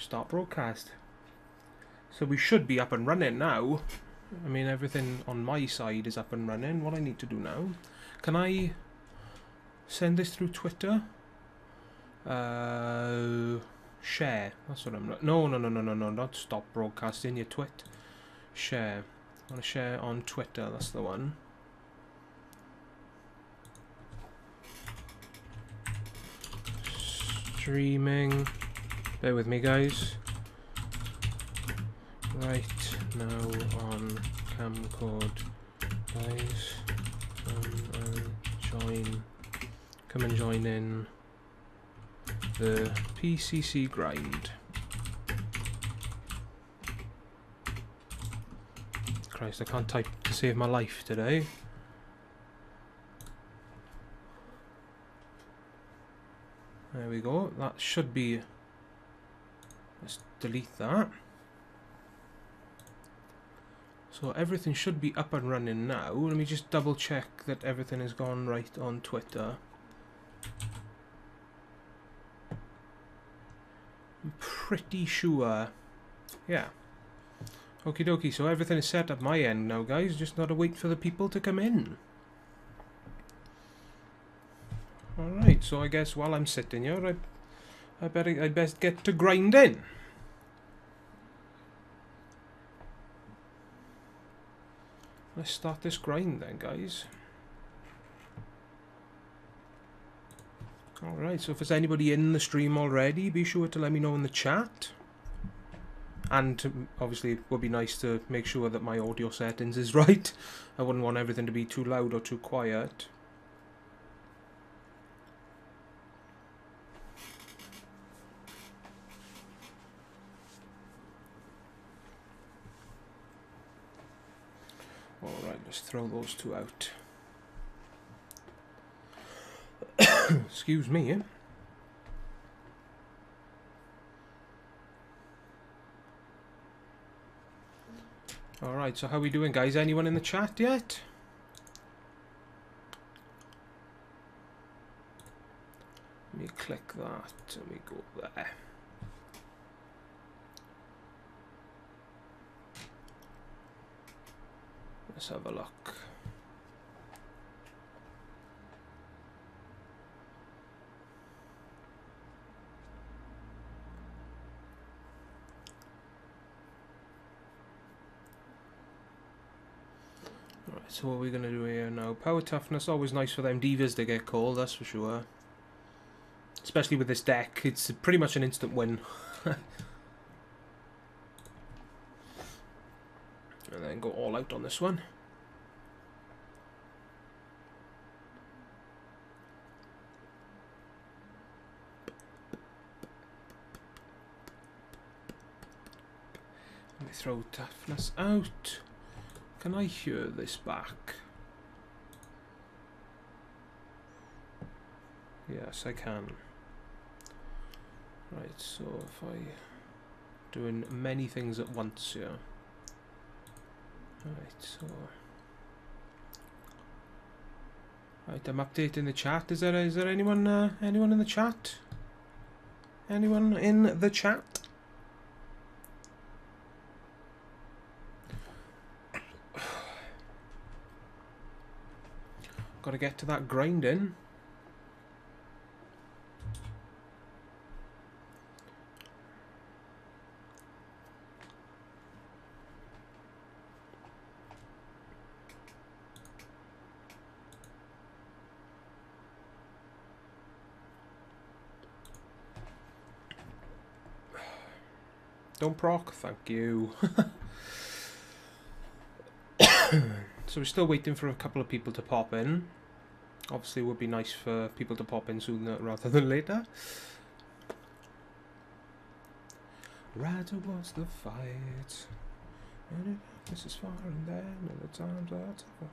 Start broadcast. So we should be up and running now. I mean, everything on my side is up and running. What I need to do now... Can I send this through Twitter? Share. That's what I'm... No, not stop broadcasting, you twit. Share. I want to share on Twitter, that's the one. Streaming. Bear with me, guys. Right now on Kamcord, guys. Come and join in the PCC grind. Christ, I can't type to save my life today. There we go. That should be... Let's delete that. So everything should be up and running now. Let me just double check that everything has gone right on Twitter. I'm pretty sure. Yeah. Okie dokie, so everything is set up my end now, guys. Just gotta wait for the people to come in. Alright, so I guess while I'm sitting here, I best get to grinding. Let's start this grind then, guys. Alright, so if there's anybody in the stream already, be sure to let me know in the chat. And obviously it would be nice to make sure that my audio settings is right. I wouldn't want everything to be too loud or too quiet. Alright, let's throw those two out. Excuse me, eh? Alright, so how are we doing, guys? Anyone in the chat yet? Let me click that. Let me go there. Let's have a look. Alright, so what are we going to do here now? Power toughness, always nice for them divas to get called, that's for sure. Especially with this deck, it's pretty much an instant win. And then go all out on this one. Let me throw toughness out. Can I hear this back? Yes, I can. Right, so if I... doing many things at once here. Right, so... Right, I'm updating the chat. Is there anyone anyone in the chat? Anyone in the chat? Gotta get to that grinding. Don't proc, thank you. So we're still waiting for a couple of people to pop in. Obviously it would be nice for people to pop in sooner rather than later. Right towards the fight. And this is far and then and the times are tough.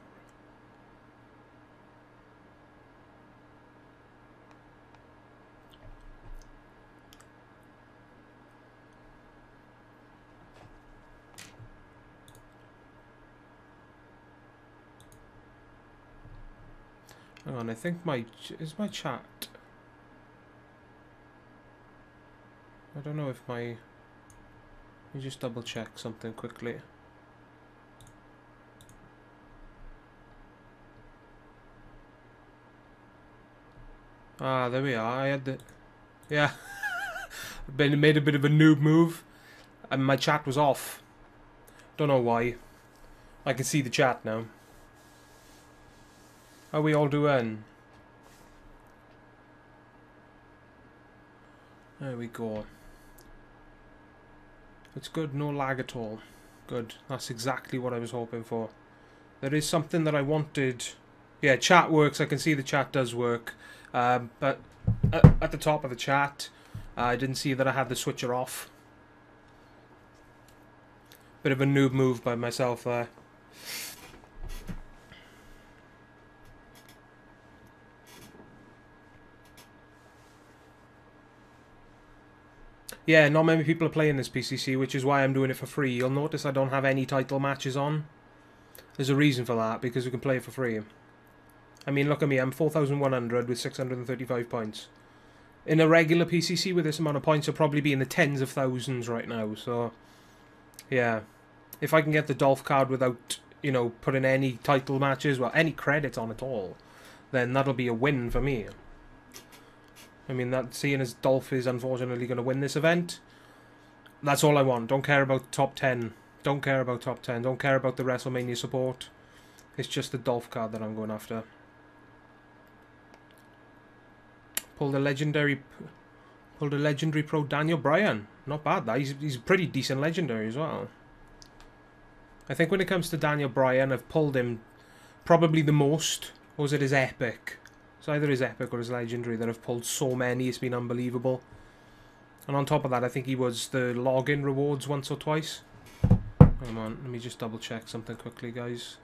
Hang on, I think is my chat. I don't know if my Let me just double check something quickly. Ah, there we are. I had the... Yeah. Made a bit of a noob move. And my chat was off. Don't know why. I can see the chat now. How are we all doing? There we go. It's good, no lag at all. Good. That's exactly what I was hoping for. There is something that I wanted. Yeah, chat works. I can see the chat does work. But at the top of the chat, I didn't see that I had the switcher off. Bit of a noob move by myself there. Yeah, not many people are playing this PCC, which is why I'm doing it for free. You'll notice I don't have any title matches on. There's a reason for that, because we can play it for free. I mean, look at me, I'm 4,100 with 635 points. In a regular PCC with this amount of points, I'll probably be in the tens of thousands right now, so... Yeah. If I can get the Dolph card without, you know, putting any title matches, well, any credits on at all, then that'll be a win for me. I mean, that seeing as Dolph is unfortunately going to win this event, that's all I want. Don't care about top 10. Don't care about top 10. Don't care about the WrestleMania support. It's just the Dolph card that I'm going after. Pulled a legendary pro Daniel Bryan. Not bad, that. He's a pretty decent legendary as well. I think when it comes to Daniel Bryan, I've pulled him probably the most. Or was it his epic? It's either his epic or his legendary that I've pulled so many, it's been unbelievable. And on top of that, I think he was the login rewards once or twice. Come on, let me just double check something quickly, guys.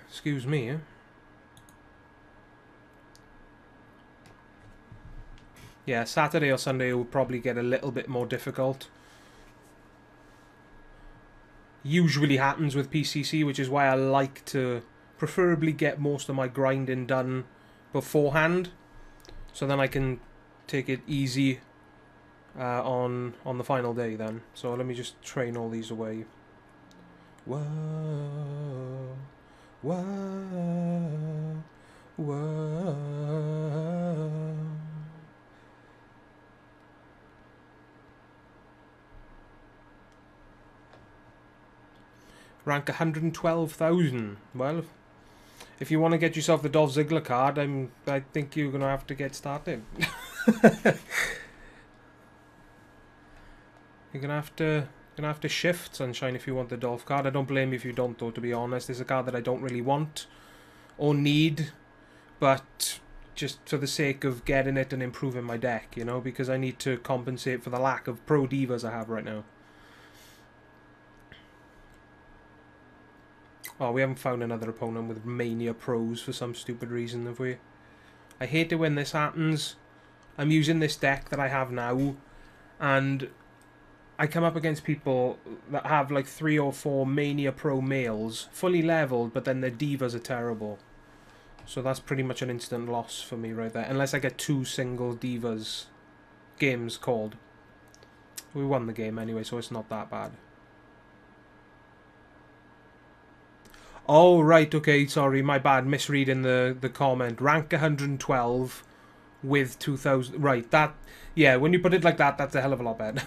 Excuse me, eh? Yeah, Saturday or Sunday will probably get a little bit more difficult. Usually happens with PCC, which is why I like to preferably get most of my grinding done beforehand, so then I can take it easy on the final day then. So let me just train all these away. Whoa, whoa, whoa. Rank 112,000. Well, if you want to get yourself the Dolph Ziggler card, I think you're gonna have to get started. You're gonna have to shift, Sunshine, if you want the Dolph card. I don't blame you if you don't, though. To be honest, it's a card that I don't really want or need, but just for the sake of getting it and improving my deck, you know, because I need to compensate for the lack of pro divas I have right now. Oh, we haven't found another opponent with Mania Pros for some stupid reason, have we? I hate it when this happens. I'm using this deck that I have now, and I come up against people that have like 3 or 4 Mania Pro males, fully leveled, but then their divas are terrible. So that's pretty much an instant loss for me right there, unless I get 2 single divas games called. We won the game anyway, so it's not that bad. Oh, right, okay, sorry, my bad, misreading the comment. Rank 112 with 2,000... Right, that... Yeah, when you put it like that, that's a hell of a lot better.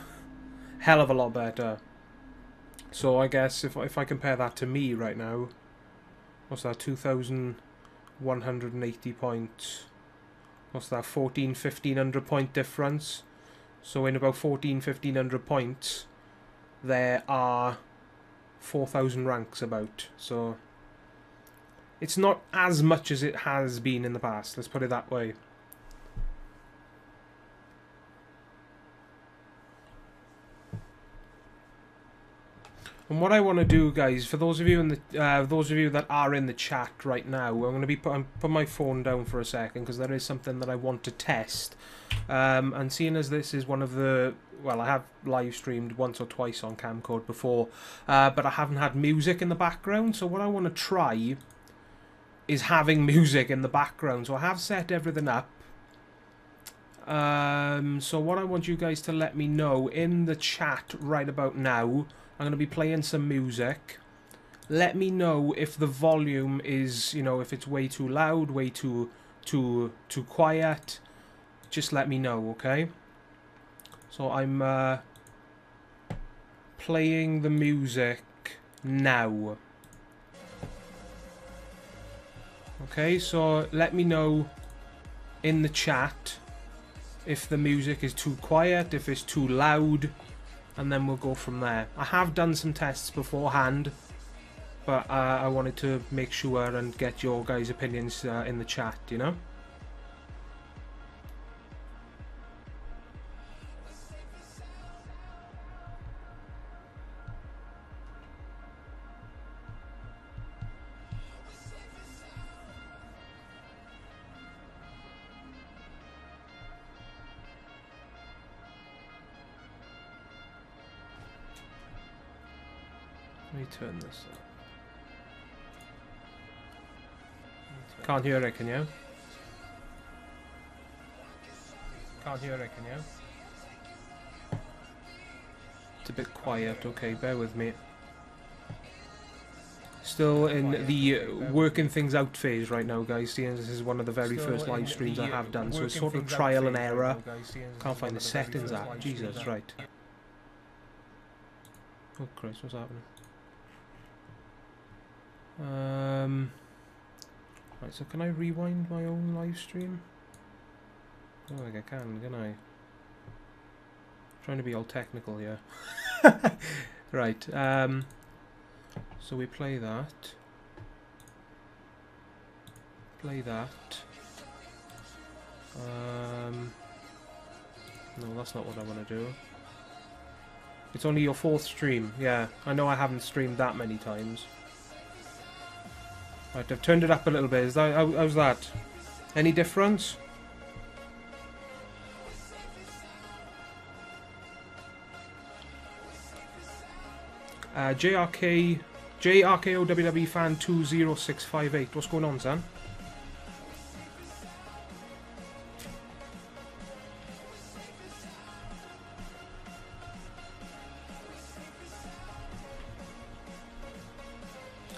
Hell of a lot better. So I guess if I compare that to me right now... What's that, 2,180 points. What's that, 1,500 point difference? So in about 1,500 points, there are 4,000 ranks about, so... It's not as much as it has been in the past, let's put it that way. And what I want to do, guys, for those of you in the that are in the chat right now, I'm going to be put my phone down for a second because there is something that I want to test. And seeing as this is one of the, well, I have live streamed once or twice on Kamcord before, but I haven't had music in the background. So what I want to try is having music in the background. So I have set everything up. So what I want you guys to let me know in the chat right about now, I'm going to be playing some music. Let me know if the volume is, you know, if it's way too loud, way too quiet. Just let me know, okay? So I'm playing the music now. Okay, so let me know in the chat if the music is too quiet, if it's too loud, and then we'll go from there. I have done some tests beforehand, but I wanted to make sure and get your guys' opinions in the chat, you know? Let me turn this up. Can't hear it, can you? Can't hear it, can you? It's a bit quiet, okay, bear with me. Still in the working things out phase right now, guys, seeing this is one of the very first live streams I have done, so it's sort of trial and error. Can't find the settings app, Jesus, right. Oh Christ, what's happening? Right, so can I rewind my own live stream? I don't think I can I? Trying to be all technical here. Right, so we play that. Play that. No, that's not what I want to do. It's only your 4th stream. Yeah, I know I haven't streamed that many times. Right, I've turned it up a little bit. Is that, how's that? Any difference? JRKO WWE fan 20658. What's going on, son?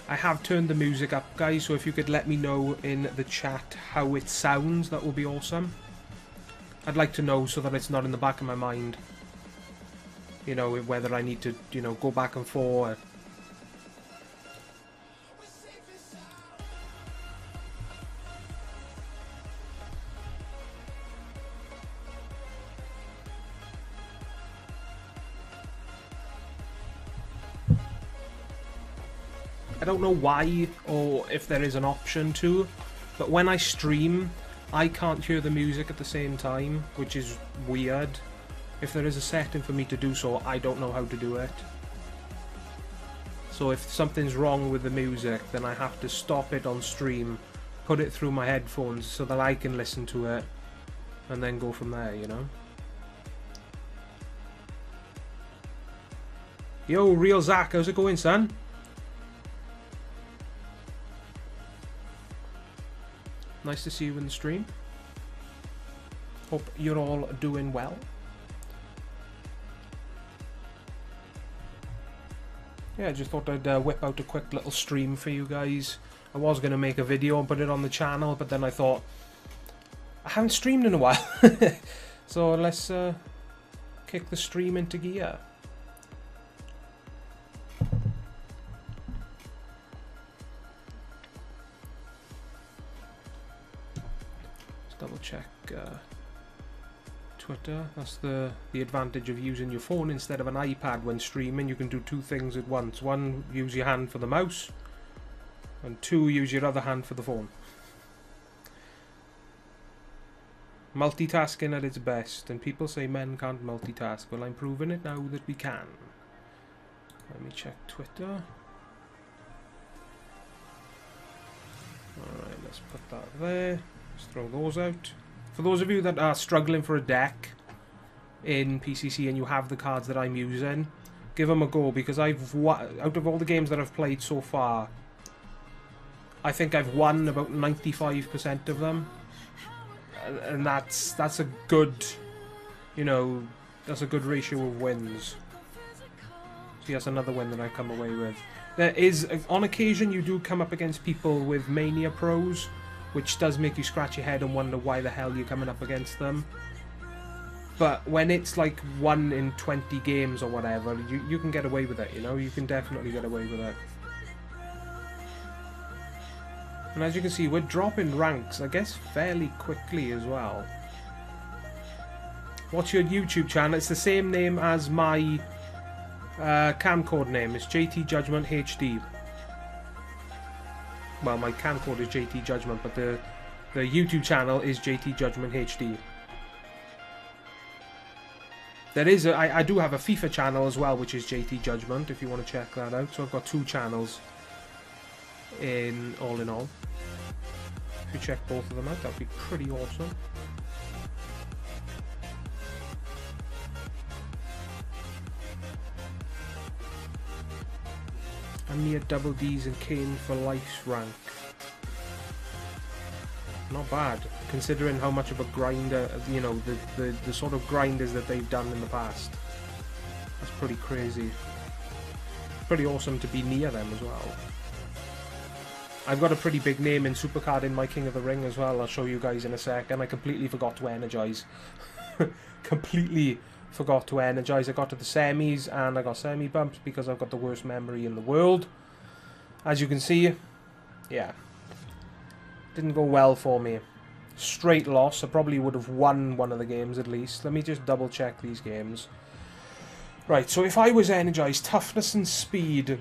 I have turned the music up, guys, so if you could let me know in the chat how it sounds, that would be awesome. I'd like to know so that it's not in the back of my mind. You know, whether I need to, you know, go back and forth. I don't know why, or if there is an option to, but when I stream, I can't hear the music at the same time, which is weird. If there is a setting for me to do so, I don't know how to do it. So if something's wrong with the music, then I have to stop it on stream, put it through my headphones so that I can listen to it, and then go from there, you know? Yo, Real Zach, how's it going, son? Nice to see you in the stream. Hope you're all doing well. Yeah, I just thought I'd whip out a quick little stream for you guys. I was going to make a video and put it on the channel, but then I thought, I haven't streamed in a while. So let's kick the stream into gear. Double check Twitter. That's the advantage of using your phone instead of an iPad when streaming. You can do 2 things at once. 1, use your hand for the mouse, and 2, use your other hand for the phone. Multitasking at its best, and people say men can't multitask. Well, I'm proving it now that we can. Let me check Twitter. Alright, let's put that there. Let's throw those out. For those of you that are struggling for a deck in PCC and you have the cards that I'm using, give them a go, because out of all the games that I've played so far, I think I've won about 95% of them. and that's a good, you know, that's a good ratio of wins. See, that's another win that I come away with. There is, on occasion, you do come up against people with Mania Pros, which does make you scratch your head and wonder why the hell you're coming up against them. But when it's like 1 in 20 games or whatever, you can get away with it, you know? You can definitely get away with it. And as you can see, we're dropping ranks, I guess, fairly quickly as well. What's your YouTube channel? It's the same name as my Kamcord name. It's JT Judgment HD. Well, my Kamcord is JT Judgment, but the YouTube channel is JT Judgment HD. There is I do have a FIFA channel as well, which is JT Judgment, if you want to check that out. So I've got 2 channels in all. If you check both of them out, that'd be pretty awesome. I'm near double D's and Kane for life's rank. Not bad, considering how much of a grinder, you know, the sort of grinders that they've done in the past. That's pretty crazy. Pretty awesome to be near them as well. I've got a pretty big name in Supercard in my King of the Ring as well. I'll show you guys in a sec. And I completely forgot to energize. Completely forgot to energize. I got to the semis and I got semi bumps because I've got the worst memory in the world. As you can see, yeah, didn't go well for me. Straight loss. I probably would have won one of the games at least. Let me just double check these games. Right, so if I was energized, toughness and speed,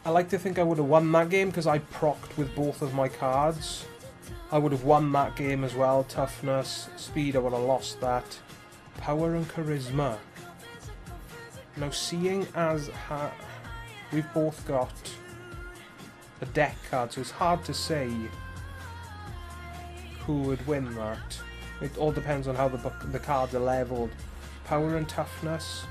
I like to think I would have won that game because I procced with both of my cards. I would have won that game as well. Toughness, speed, I would have lost that. Power and charisma. Now, seeing as we've both got a deck card, so it's hard to say who would win that. It all depends on how the cards are leveled. Power and toughness,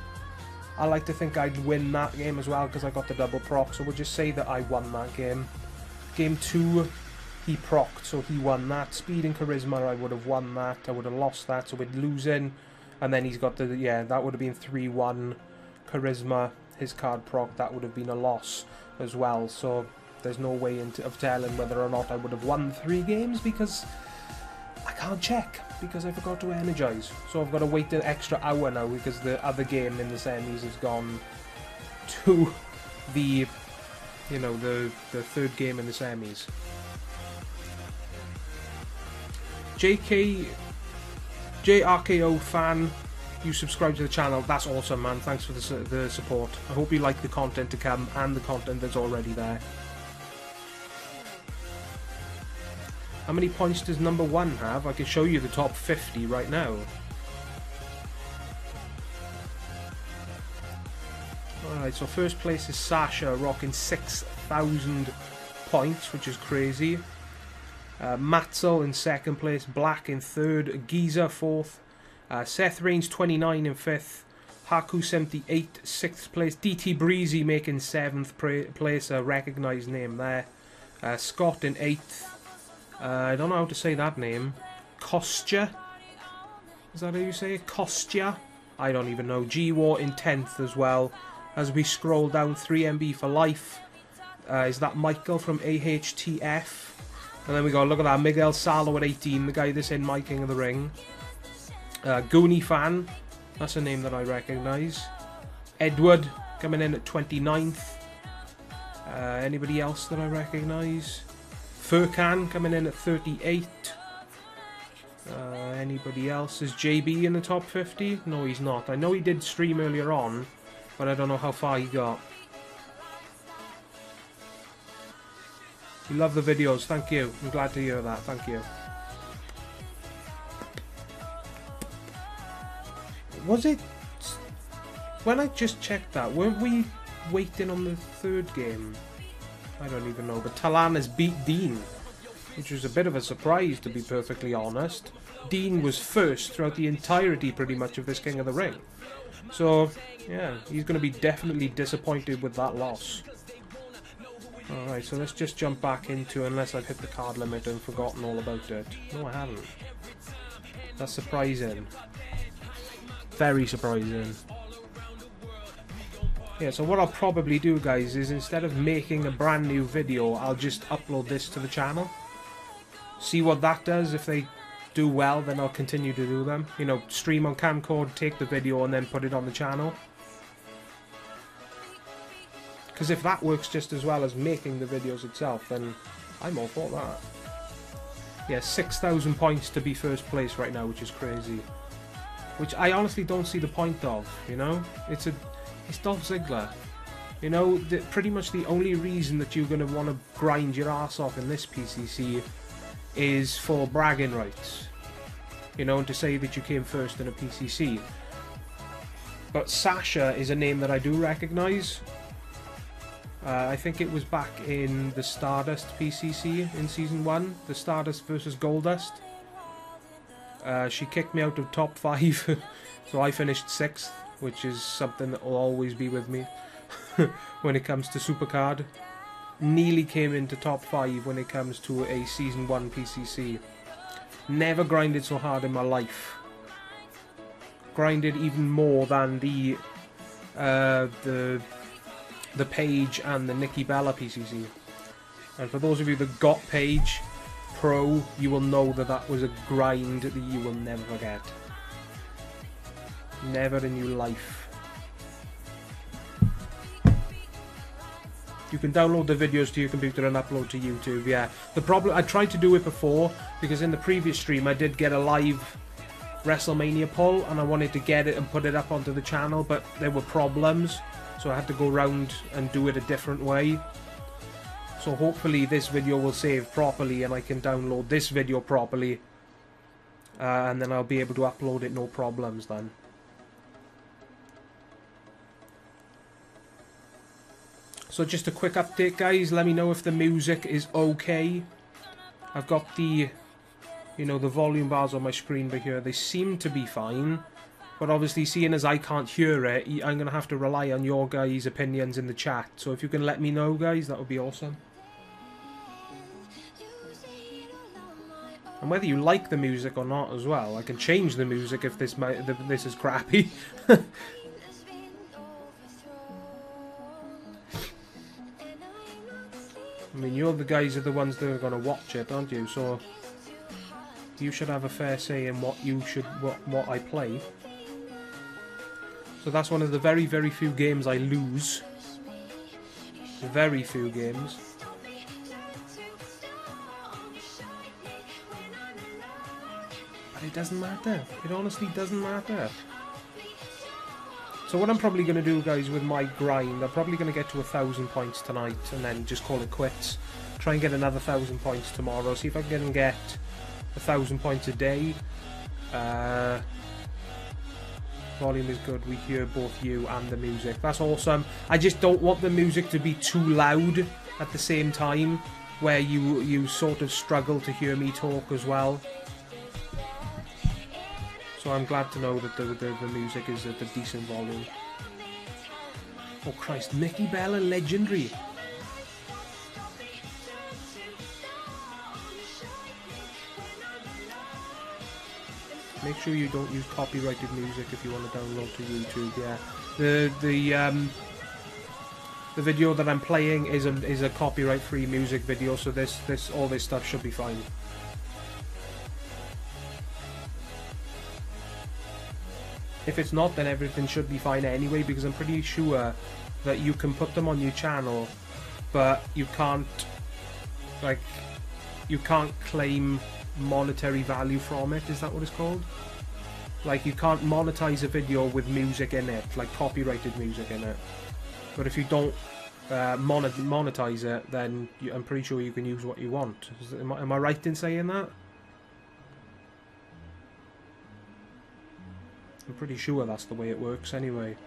I like to think I'd win that game as well because I got the double proc, so we'll just say that I won that game. Game 2, he procced, so he won that. Speed and charisma, I would have won that. I would have lost that, so we'd lose in. And then he's got the, yeah, that would have been 3-1. Charisma, his card proc, that would have been a loss as well. So there's no way of telling whether or not I would have won 3 games because I can't check because I forgot to energize. So I've got to wait an extra hour now because the other game in the semis has gone to the, you know, the third game in the semis. JRKO fan, you subscribe to the channel. That's awesome, man. Thanks for the support. I hope you like the content to come and the content that's already there. How many points does number 1 have? I can show you the top 50 right now. Alright, so first place is Sasha, rocking 6,000 points, which is crazy. Matzel in second place, Black in third, Giza fourth, Seth Reigns 29 in fifth, Haku 78 sixth place, DT Breezy making 7th place, a recognised name there, Scott in 8th, I don't know how to say that name, Kostya, is that how you say it? Kostya? I don't even know. G-War in 10th as well. As we scroll down, 3MB for life, is that Michael from AHTF? And then we got, look at that, Miguel Salo at 18, the guy that's in my King of the Ring. Goonie Fan, that's a name that I recognise. Edward, coming in at 29th. Anybody else that I recognise? Furkan, coming in at 38. Anybody else? Is JB in the top 50? No, he's not. I know he did stream earlier on, but I don't know how far he got. You love the videos, thank you. I'm glad to hear that, thank you. Was it... When I just checked that, weren't we waiting on the 3rd game? I don't even know, but Talan has beat Dean, which was a bit of a surprise, to be perfectly honest. Dean was first throughout the entirety, pretty much, of this King of the Ring. So, yeah, he's going to be definitely disappointed with that loss. Alright, so let's just jump back into, unless I've hit the card limit and forgotten all about it. No, I haven't. That's surprising. Very surprising. Yeah, so what I'll probably do, guys, is instead of making a brand new video, I'll just upload this to the channel. See what that does. If they do well, then I'll continue to do them. You know, stream on Kamcord, take the video, and then put it on the channel. Because if that works just as well as making the videos itself, then I'm all for that. Yeah, 6,000 points to be first place right now, which is crazy. Which I honestly don't see the point of, you know? It's Dolph Ziggler. You know, pretty much the only reason that you're going to want to grind your ass off in this PCC is for bragging rights. You know, and to say that you came first in a PCC. But Sasha is a name that I do recognise. I think it was back in the Stardust PCC in Season 1. The Stardust versus Goldust. She kicked me out of top 5. So I finished 6th. Which is something that will always be with me. When it comes to Supercard. Nearly came into top 5 when it comes to a Season 1 PCC. Never grinded so hard in my life. Grinded even more than the Paige and the Nikki Bella PCC. And for those of you that got Paige Pro, you will know that that was a grind that you will never forget. Never in your life. You can download the videos to your computer and upload to YouTube, yeah. The problem, I tried to do it before, because in the previous stream I did get a live WrestleMania poll, and I wanted to get it and put it up onto the channel, but there were problems. So I had to go around and do it a different way. So hopefully this video will save properly and I can download this video properly. And then I'll be able to upload it no problems then. So just a quick update, guys. Let me know if the music is okay. I've got the, you know, the volume bars on my screen by here. They seem to be fine. But obviously, seeing as I can't hear it, I'm going to have to rely on your guys' opinions in the chat. So if you can let me know, guys, that would be awesome. And whether you like the music or not as well. I can change the music if this is crappy. I mean, you're the guys are the ones that are going to watch it, aren't you? So you should have a fair say in what I play. So that's one of the very, very few games I lose. Very few games. But it doesn't matter. It honestly doesn't matter. So what I'm probably going to do, guys, with my grind, I'm probably going to get to 1,000 points tonight and then just call it quits. Try and get another 1,000 points tomorrow. See if I can get 1,000 points a day. Volume is good. We hear both you and the music. That's awesome. I just don't want the music to be too loud at the same time, where you sort of struggle to hear me talk as well. So I'm glad to know that the music is at a decent volume. Oh Christ, Nikki Bella legendary. Make sure you don't use copyrighted music if you want to download to YouTube. Yeah, the video that I'm playing is a copyright-free music video, so all this stuff should be fine. If it's not, then everything should be fine anyway, because I'm pretty sure that you can put them on your channel, but you can't, like, you can't claim monetary value from it. Is that what it's called? Like, you can't monetize a video with music in it, like copyrighted music in it. But if you don't monetize it, then I'm pretty sure you can use what you want. Am I right in saying that? I'm pretty sure that's the way it works anyway.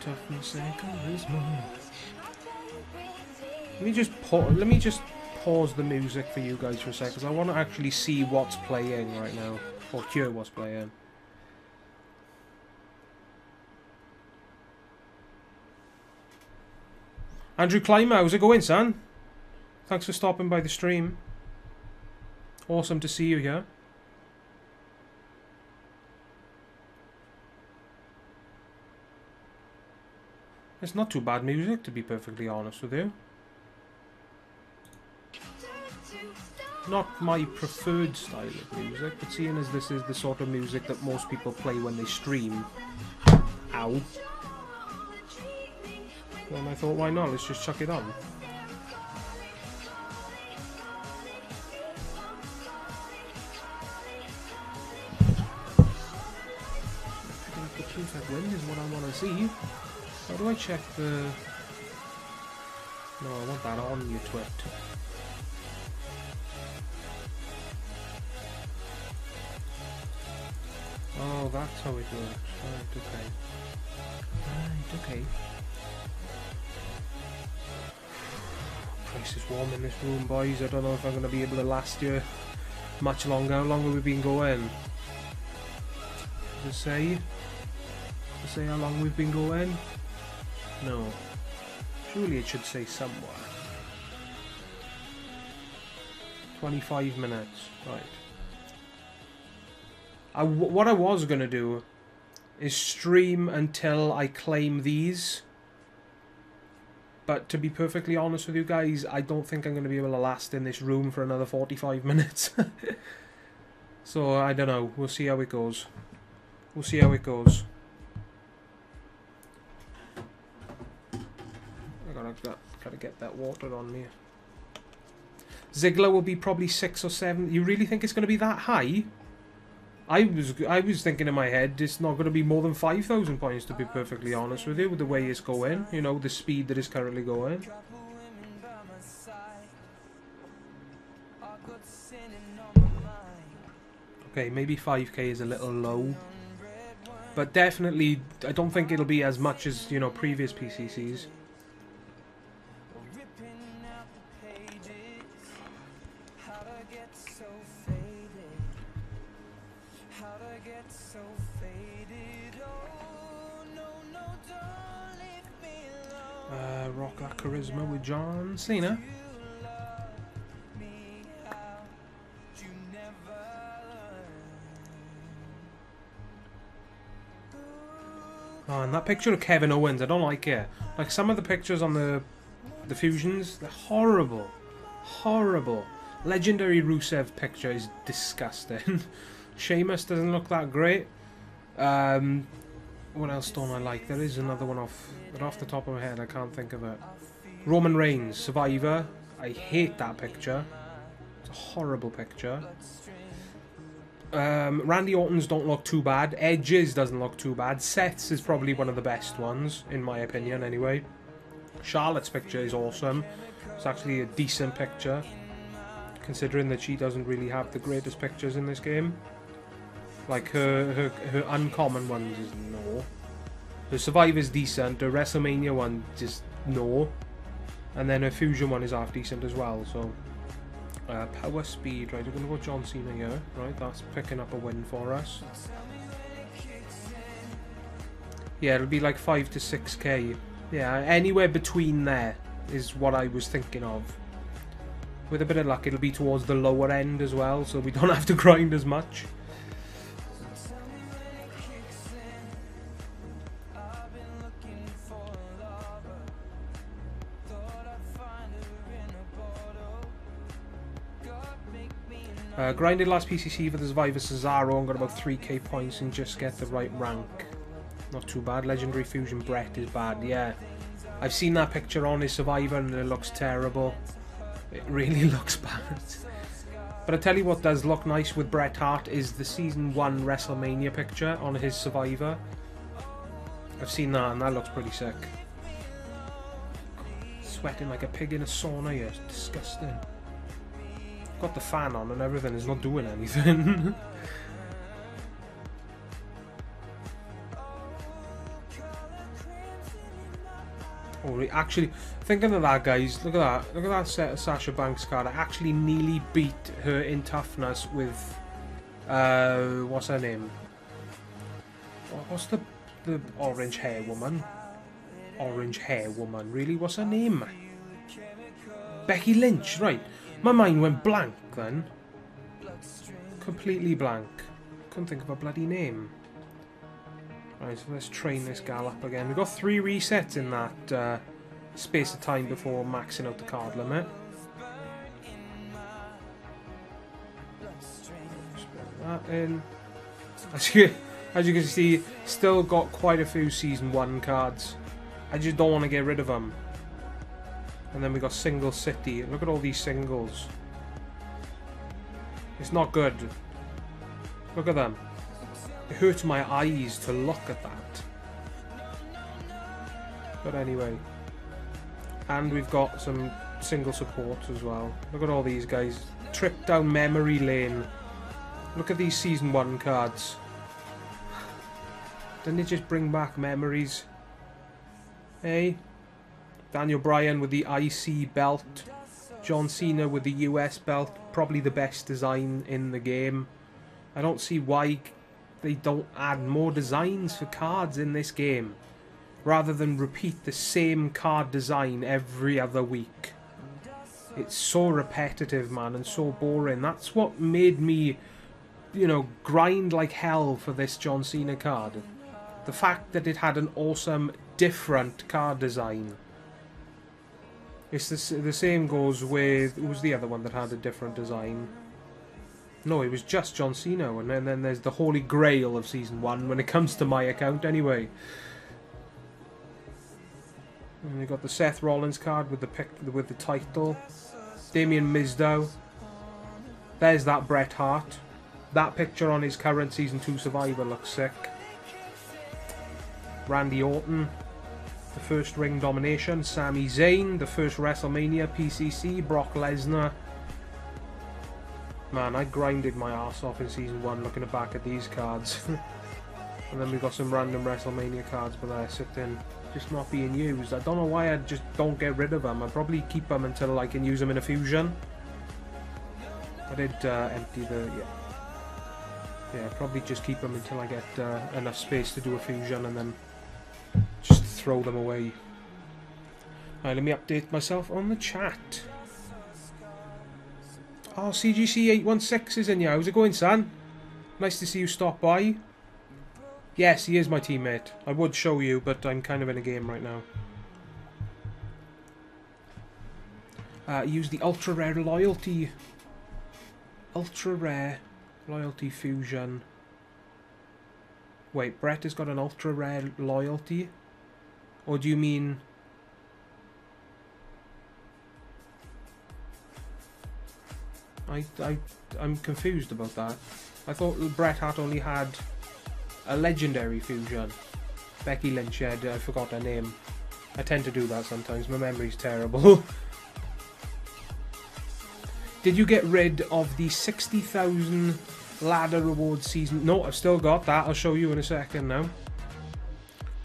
Toughness and charisma. Let me just pause the music for you guys for a second, because I want to actually see what's playing right now, or hear what's playing. Andrew Clymer, how's it going, son? Thanks for stopping by the stream. Awesome to see you here. It's not too bad music, to be perfectly honest with you. Not my preferred style of music, but seeing as this is the sort of music that most people play when they stream. Ow. Well, I thought, why not? Let's just chuck it on. Picking up the perfect wind is what I want to see. How do I check the... No, I want that on, you twit. Oh, that's how it works. Right, okay. Right, okay. Price is warm in this room, boys. I don't know if I'm going to be able to last here much longer. How long have we been going? Does it say how long we've been going? No. Surely it should say somewhere. 25 minutes. Right. What I was going to do is stream until I claim these. But to be perfectly honest with you guys, I don't think I'm going to be able to last in this room for another 45 minutes. So, I don't know. We'll see how it goes. We'll see how it goes. Gotta get that water on me. Ziggler will be probably 6 or 7. You really think it's going to be that high? I was thinking in my head it's not going to be more than 5,000 points, to be perfectly honest with you, with the way it's going. You know, the speed that it's currently going. Okay, maybe 5k is a little low. But definitely, I don't think it'll be as much as, you know, previous PCCs. Rock that charisma with John Cena. Oh, and that picture of Kevin Owens, I don't like it. Like some of the pictures on the fusions, they're horrible. Horrible. Legendary Rusev picture is disgusting. Sheamus doesn't look that great. What else don't I like? There is another one off the top of my head, I can't think of it. Roman Reigns, Survivor. I hate that picture. It's a horrible picture. Randy Orton's don't look too bad. Edge's doesn't look too bad. Seth's is probably one of the best ones, in my opinion, anyway. Charlotte's picture is awesome. It's actually a decent picture, considering that she doesn't really have the greatest pictures in this game. Like her uncommon ones is no. Her Survivor's decent. Her WrestleMania one just no. And then her Fusion one is half decent as well. So power speed, right? We're gonna go John Cena here, right? That's picking up a win for us. Yeah, it'll be like 5 to 6k. Yeah, anywhere between there is what I was thinking of. With a bit of luck, it'll be towards the lower end as well, so we don't have to grind as much. Grinded last PCC for the Survivor Cesaro and got about 3k points and just get the right rank. Not too bad. Legendary Fusion Brett is bad, yeah. I've seen that picture on his Survivor and it looks terrible. It really looks bad. But I tell you what does look nice with Bret Hart is the Season 1 WrestleMania picture on his Survivor. I've seen that and that looks pretty sick. Sweating like a pig in a sauna here, it's disgusting. Got the fan on and everything, is not doing anything. Oh, actually, thinking of that, guys, look at that. Look at that set of Sasha Banks card. I actually nearly beat her in toughness with, what's her name? What's the orange hair woman? orange hair woman. Really, what's her name? Becky Lynch, right. My mind went blank then. Completely blank. Couldn't think of a bloody name. Right, so let's train this gal up again. We've got 3 resets in that space of time before maxing out the card limit. Just put that in. As you can see, still got quite a few Season 1 cards. I just don't want to get rid of them. And then we got Single City. Look at all these singles. It's not good. Look at them. It hurts my eyes to look at that. But anyway. And we've got some single supports as well. Look at all these guys. Trip down memory lane. Look at these Season 1 cards. Didn't it just bring back memories? Hey? Daniel Bryan with the IC belt. John Cena with the US belt. Probably the best design in the game. I don't see why they don't add more designs for cards in this game, rather than repeat the same card design every other week. It's so repetitive, man, and so boring. That's what made me, you know, grind like hell for this John Cena card. The fact that it had an awesome, different card design. It's the same goes with... Who was the other one that had a different design? No, it was just John Cena, and then there's the Holy Grail of Season 1 when it comes to my account anyway. And we got the Seth Rollins card with the title. Damien Mizdow. There's that Bret Hart. That picture on his current Season 2 Survivor looks sick. Randy Orton. The first ring domination. Sami Zayn. The first WrestleMania PCC. Brock Lesnar. Man, I grinded my ass off in Season 1 looking back at these cards. And then we've got some random WrestleMania cards, but they're sitting, just not being used. I don't know why I just don't get rid of them. I'll probably keep them until I can use them in a fusion. I did empty the... Yeah, probably just keep them until I get enough space to do a fusion and then just throw them away. Alright, let me update myself on the chat. Oh, CGC816 is in here. How's it going, son? Nice to see you stop by. Yes, he is my teammate. I would show you, but I'm kind of in a game right now. Use the ultra rare loyalty. Ultra rare loyalty fusion. Wait, Brett has got an ultra rare loyalty? Or do you mean... I'm confused about that. I thought Bret Hart only had a legendary fusion. Becky Lynch, yeah, I forgot her name. I tend to do that sometimes, my memory's terrible. Did you get rid of the 60,000 ladder reward season? No, I've still got that, I'll show you in a second now.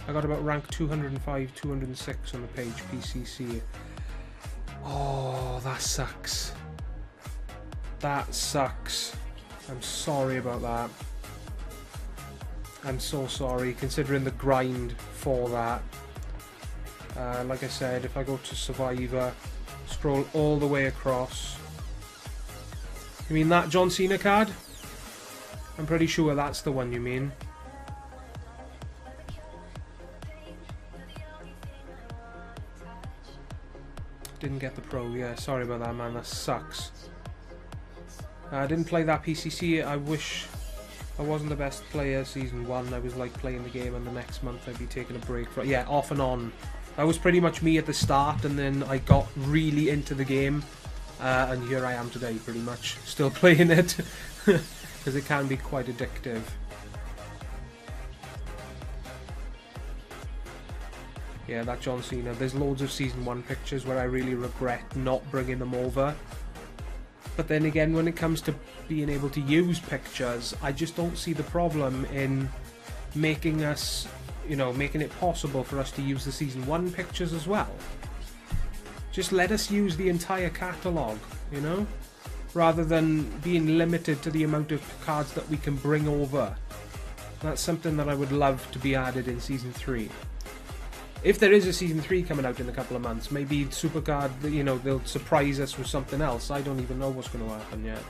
I got about rank 205, 206 on the page, PCC. Oh, that sucks. That sucks. I'm sorry about that. I'm so sorry, considering the grind for that. Like I said, if I go to Survivor, scroll all the way across. You mean that John Cena card? I'm pretty sure that's the one you mean. Didn't get the pro, yeah, sorry about that, man, that sucks. I didn't play that PCC. I wish I wasn't the best player Season 1. I was like playing the game, and the next month I'd be taking a break. Yeah, off and on. That was pretty much me at the start, and then I got really into the game. And here I am today, pretty much. Still playing it. Because it can be quite addictive. Yeah, that John Cena. There's loads of Season 1 pictures where I really regret not bringing them over. But then again, when it comes to being able to use pictures, I just don't see the problem in making us, you know, making it possible for us to use the Season 1 pictures as well. Just let us use the entire catalogue, you know? Rather than being limited to the amount of cards that we can bring over. That's something that I would love to be added in Season 3. if there is a Season 3 coming out in a couple of months, maybe Supercard, you know, they'll surprise us with something else. I don't even know what's going to happen yet.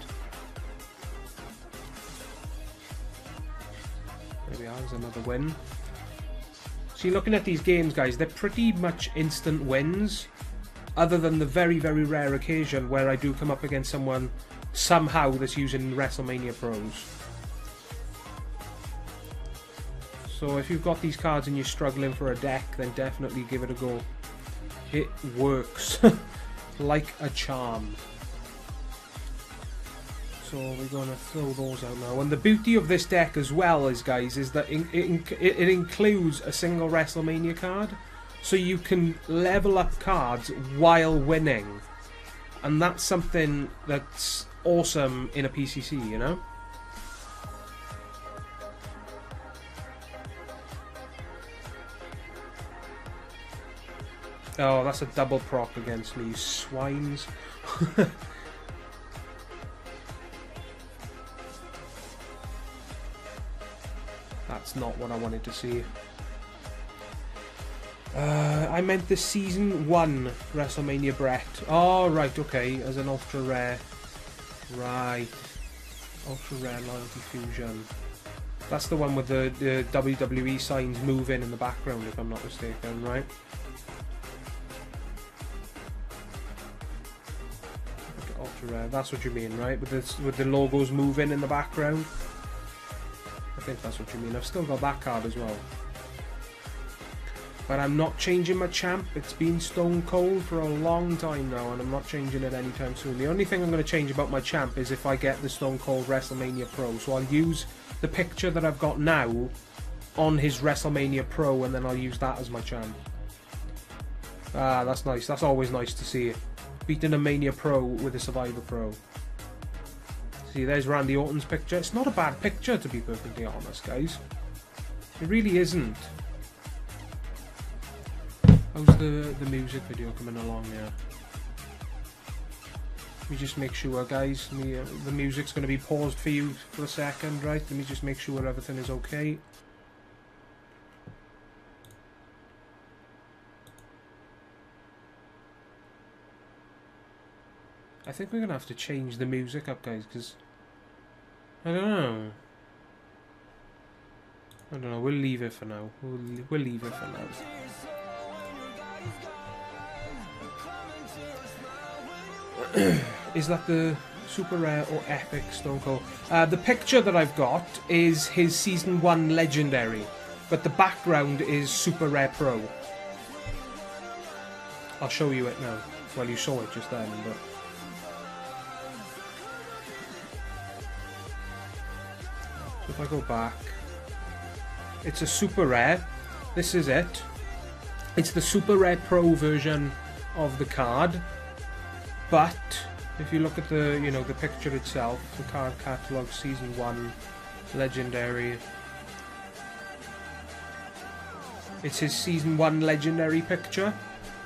There we are, there's another win. See, looking at these games, guys, they're pretty much instant wins, other than the very, very rare occasion where I do come up against someone somehow that's using WrestleMania Pros. So if you've got these cards and you're struggling for a deck, then definitely give it a go. It works like a charm. So we're going to throw those out now. And the beauty of this deck as well is, guys, is that it includes a single WrestleMania card. So you can level up cards while winning. And that's something that's awesome in a PCC, you know? Oh, that's a double proc against me, you swines. That's not what I wanted to see. I meant the Season 1 WrestleMania Brett. Oh, right, okay, as an ultra rare. Right. Ultra rare Loyalty Fusion. That's the one with the WWE signs moving in the background, if I'm not mistaken, right? Okay, ultra rare, that's what you mean, right? With the logos moving in the background? I think that's what you mean. I've still got that card as well. But I'm not changing my champ. It's been Stone Cold for a long time now, and I'm not changing it anytime soon. The only thing I'm going to change about my champ is if I get the Stone Cold WrestleMania Pro. So I'll use the picture that I've got now on his WrestleMania Pro, and then I'll use that as my champ. Ah, that's nice. That's always nice to see. Beating a Mania Pro with a Survivor Pro. See, there's Randy Orton's picture. It's not a bad picture, to be perfectly honest, guys. It really isn't. How's the music video coming along here? Let me just make sure, guys. The music's going to be paused for you for a second, right? Let me just make sure everything is okay. I think we're going to have to change the music up, guys, because I don't know. I don't know. We'll leave it for now. We'll leave it for now. Is that the super rare or epic Stone Cold? The picture that I've got is his Season 1 legendary, but the background is super rare pro. I'll show you it now. Well, you saw it just then, but so if I go back, it's a super rare. This is it. It's the super rare pro version of the card. But if you look at the, you know, the picture itself, the card catalog, Season 1, legendary. It's his Season 1 legendary picture.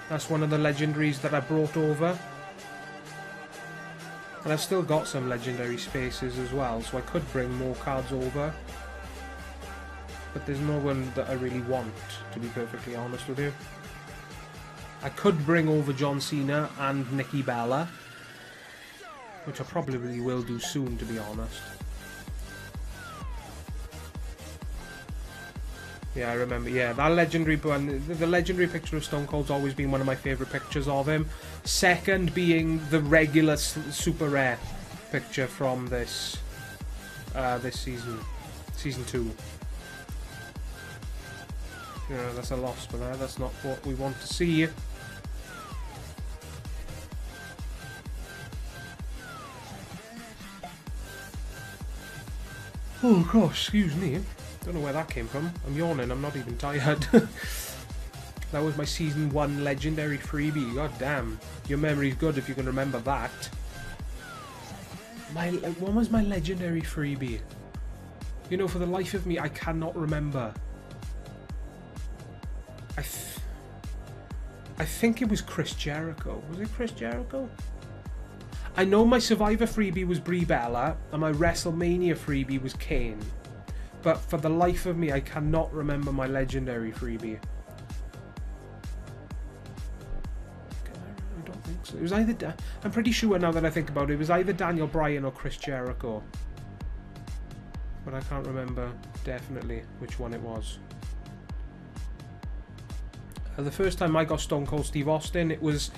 That's one of the legendaries that I brought over. And I've still got some legendary spaces as well, so I could bring more cards over. But there's no one that I really want, to be perfectly honest with you. I could bring over John Cena and Nikki Bella, which I probably will do soon, to be honest. Yeah, I remember. Yeah, that legendary one, the legendary picture of Stone Cold's always been one of my favourite pictures of him. Second being the regular super rare picture from this this season, Season 2. Yeah, that's a loss for that. That's not what we want to see. Oh gosh, excuse me. Don't know where that came from. I'm yawning, I'm not even tired. That was my Season 1 legendary freebie. God damn. Your memory's good if you can remember that. What was my legendary freebie? You know, for the life of me, I cannot remember. I think it was Chris Jericho. Was it Chris Jericho? I know my Survivor freebie was Brie Bella, and my WrestleMania freebie was Kane. But for the life of me, I cannot remember my legendary freebie. was. It was either... I'm pretty sure now that I think about it, it was either Daniel Bryan or Chris Jericho. But I can't remember definitely which one it was. The first time I got Stone Cold Steve Austin, it was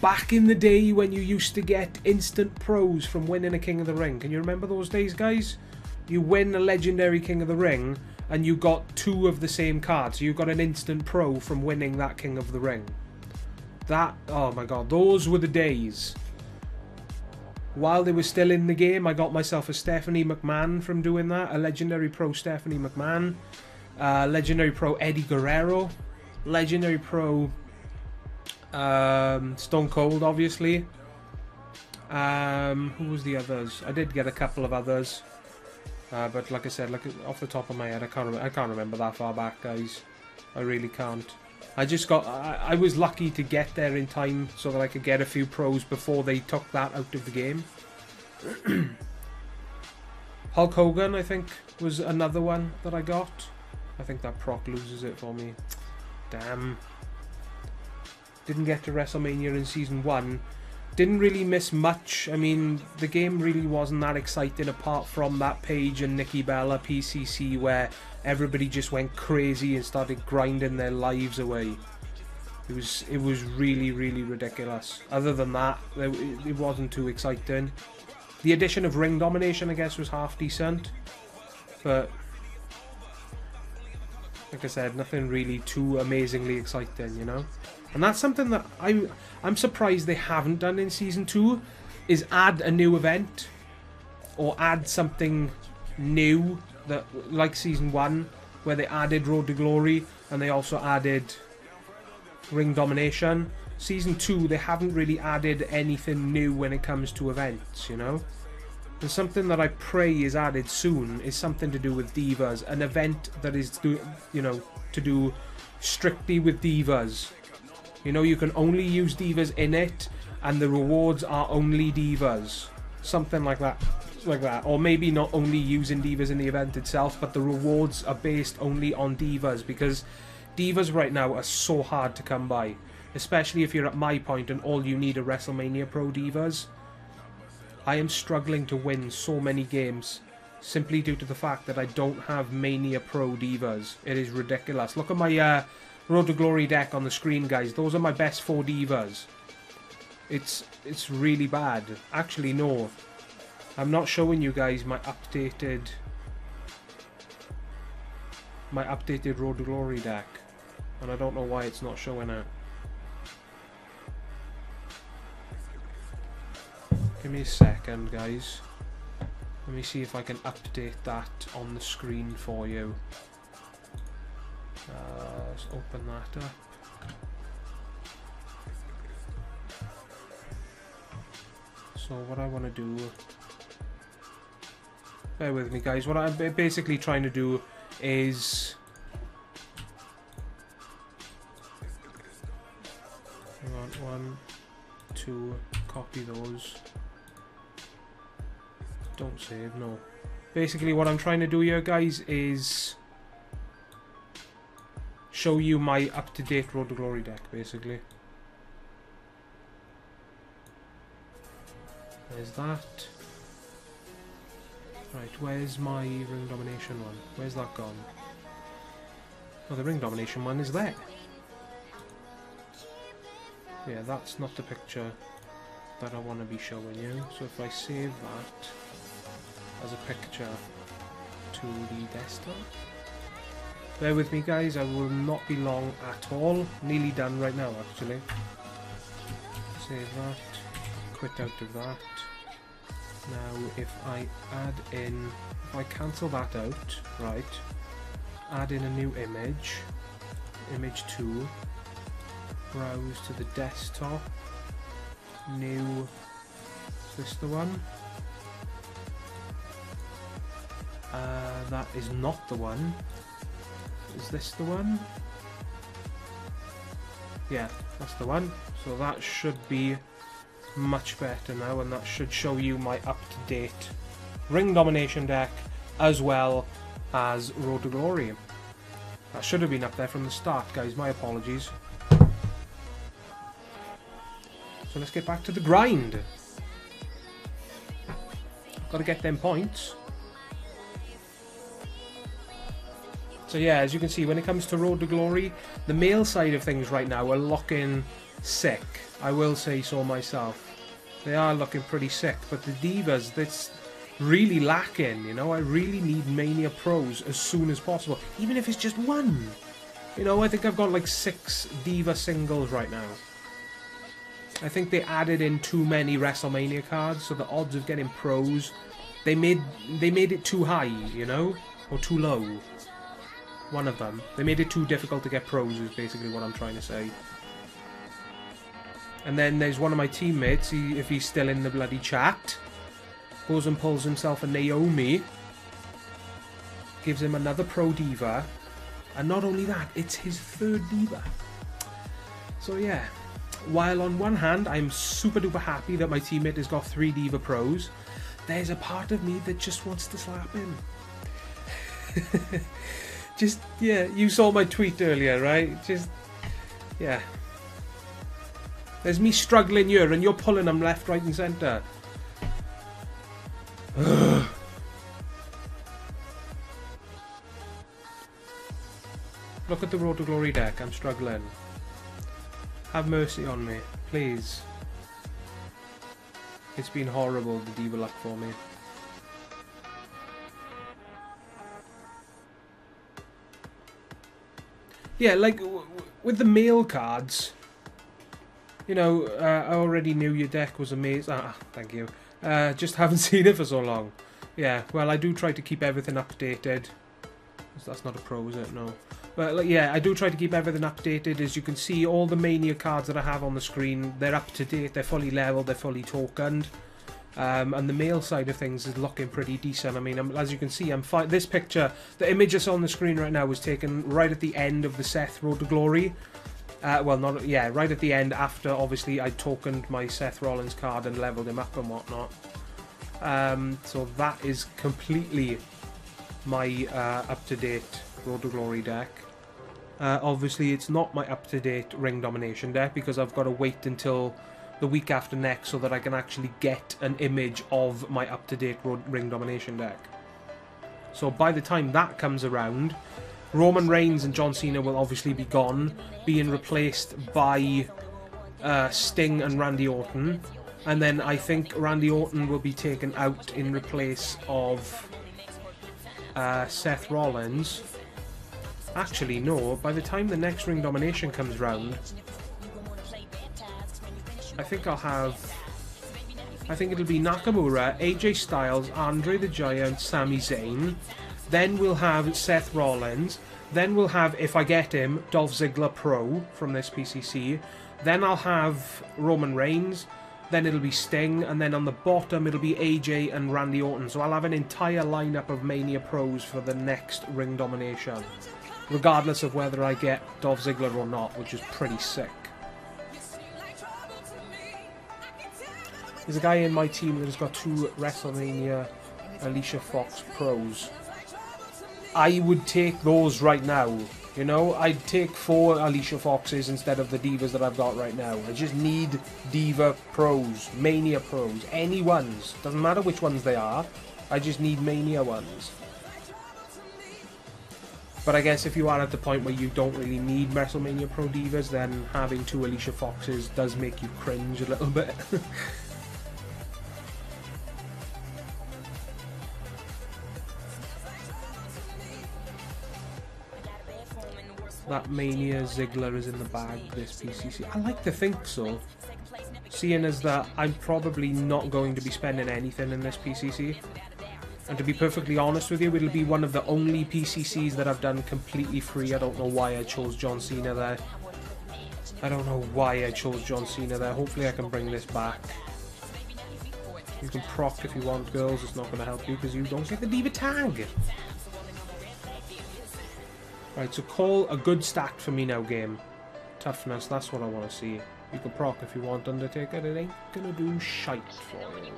back in the day when you used to get instant pros from winning a King of the Ring. Can you remember those days, guys? You win a legendary King of the Ring and you got 2 of the same cards. So you got an instant pro from winning that King of the Ring. That, oh my god, those were the days. While they were still in the game, I got myself a Stephanie McMahon from doing that. A Legendary Pro Stephanie McMahon. Legendary Pro Eddie Guerrero. Legendary Pro Stone Cold, obviously. Who was the others? I did get a couple of others. But like I said, like off the top of my head, I can't remember that far back, guys. I really can't. I was lucky to get there in time so that I could get a few pros before they took that out of the game. Hulk Hogan, I think, was another one that I got. I think that proc loses it for me. Damn. Didn't get to WrestleMania in Season 1. Didn't really miss much. I mean, the game really wasn't that exciting apart from that Paige and Nikki Bella PCC where everybody just went crazy and started grinding their lives away. It was really, really ridiculous. Other than that, it wasn't too exciting. The addition of ring domination, I guess, was half decent. But, like I said, nothing really too amazingly exciting, you know? And that's something that I'm surprised they haven't done in Season 2, is add a new event. Or add something new, that like Season 1, where they added Road to Glory, and they also added ring domination. Season 2, they haven't really added anything new when it comes to events, you know? And something that I pray is added soon is something to do with Divas. An event that is, you know, to do strictly with Divas. You know, you can only use Divas in it, and the rewards are only Divas. Something like that. Or maybe not only using Divas in the event itself, but the rewards are based only on Divas, because Divas right now are so hard to come by. Especially if you're at my point and all you need are WrestleMania Pro Divas. I am struggling to win so many games simply due to the fact that I don't have Mania Pro Divas. It is ridiculous. Look at my Road to Glory deck on the screen, guys. Those are my best 4 Divas. It's really bad. Actually, no. I'm not showing you guys my updated Road to Glory deck. And I don't know why it's not showing it. Give me a second, guys. Let me see if I can update that on the screen for you. Let's open that up. So what I want to do... Bear with me, guys. What I'm basically trying to do is... Hang on, 1, 2, copy those. Don't save, no. Basically what I'm trying to do here, guys, is show you my up-to-date Road to Glory deck, basically. There's that. Right, where's my ring domination one? Where's that gone? Oh, the ring domination one is there. Yeah, that's not the picture that I want to be showing you. So if I save that as a picture to the desktop. Bear with me, guys, I will not be long at all. Nearly done right now, actually. Save that. Quit out of that. Now, if I add in... If I cancel that out, right. Add in a new image. Image 2. Browse to the desktop. New... Is this the one? That is not the one. Is this the one? Yeah, that's the one. So that should be much better now, and that should show you my up-to-date ring domination deck as well as Road to Glory. That should have been up there from the start, guys. My apologies. So let's get back to the grind. Got to get them points. So yeah, as you can see, when it comes to Road to Glory, the male side of things right now are looking sick. I will say so myself. They are looking pretty sick, but the Divas, that's really lacking, you know? I really need Mania Pros as soon as possible, even if it's just one. You know, I think I've got like 6 Diva singles right now. I think they added in too many WrestleMania cards, so the odds of getting pros, they made it too high, you know? Or too low. One of them. They made it too difficult to get pros is basically what I'm trying to say. And then there's one of my teammates, if he's still in the bloody chat, goes and pulls himself a Naomi, gives him another pro diva, and not only that, it's his 3rd diva. So yeah, while on one hand I'm super duper happy that my teammate has got 3 diva pros, there's a part of me that just wants to slap him. Just, yeah, you saw my tweet earlier, right? Just, yeah. There's me struggling here, and you're pulling them left, right, and centre. Look at the Road to Glory deck, I'm struggling. Have mercy on me, please. It's been horrible, the diva luck for me. Yeah, like, with the male cards, you know, I already knew your deck was amazing. Ah, thank you. Just haven't seen it for so long. Yeah, well, I do try to keep everything updated. That's not a pro, is it? No. But, like, yeah, I do try to keep everything updated. As you can see, all the Mania cards that I have on the screen, they're up to date, they're fully leveled, they're fully tokened. And the male side of things is looking pretty decent. I mean, as you can see, this picture, the image that's on the screen right now was taken right at the end of the Seth Road to Glory. Well, not, yeah, right at the end after, obviously, I tokened my Seth Rollins card and leveled him up and whatnot. So that is completely my up-to-date Road to Glory deck. Obviously, it's not my up-to-date Ring Domination deck because I've got to wait until the week after next so that I can actually get an image of my up-to-date Ring Domination deck. So by the time that comes around, Roman Reigns and John Cena will obviously be gone, being replaced by Sting and Randy Orton. And then I think Randy Orton will be taken out in replace of Seth Rollins. Actually, no, by the time the next Ring Domination comes round, I think it'll be Nakamura, AJ Styles, Andre the Giant, Sami Zayn. Then we'll have Seth Rollins. Then we'll have, if I get him, Dolph Ziggler Pro from this PCC. Then I'll have Roman Reigns. Then it'll be Sting. And then on the bottom it'll be AJ and Randy Orton. So I'll have an entire lineup of Mania Pros for the next Ring Domination, regardless of whether I get Dolph Ziggler or not, which is pretty sick. There's a guy in my team that has got 2 WrestleMania Alicia Fox Pros. I would take those right now, you know? I'd take 4 Alicia Foxes instead of the Divas that I've got right now. I just need Diva Pros, Mania Pros, any ones. Doesn't matter which ones they are, I just need Mania ones. But I guess if you are at the point where you don't really need WrestleMania Pro Divas, then having 2 Alicia Foxes does make you cringe a little bit. That Mania Ziggler is in the bag, this PCC. I like to think so, seeing as that I'm probably not going to be spending anything in this PCC. And to be perfectly honest with you, it'll be one of the only PCCs that I've done completely free. I don't know why I chose John Cena there. I don't know why I chose John Cena there. Hopefully I can bring this back. You can proc if you want, girls. It's not going to help you because you don't get the Diva tag. Right, so call a good stat for me now, game. Toughness, that's what I want to see. You can proc if you want, Undertaker. It ain't gonna do shite for you.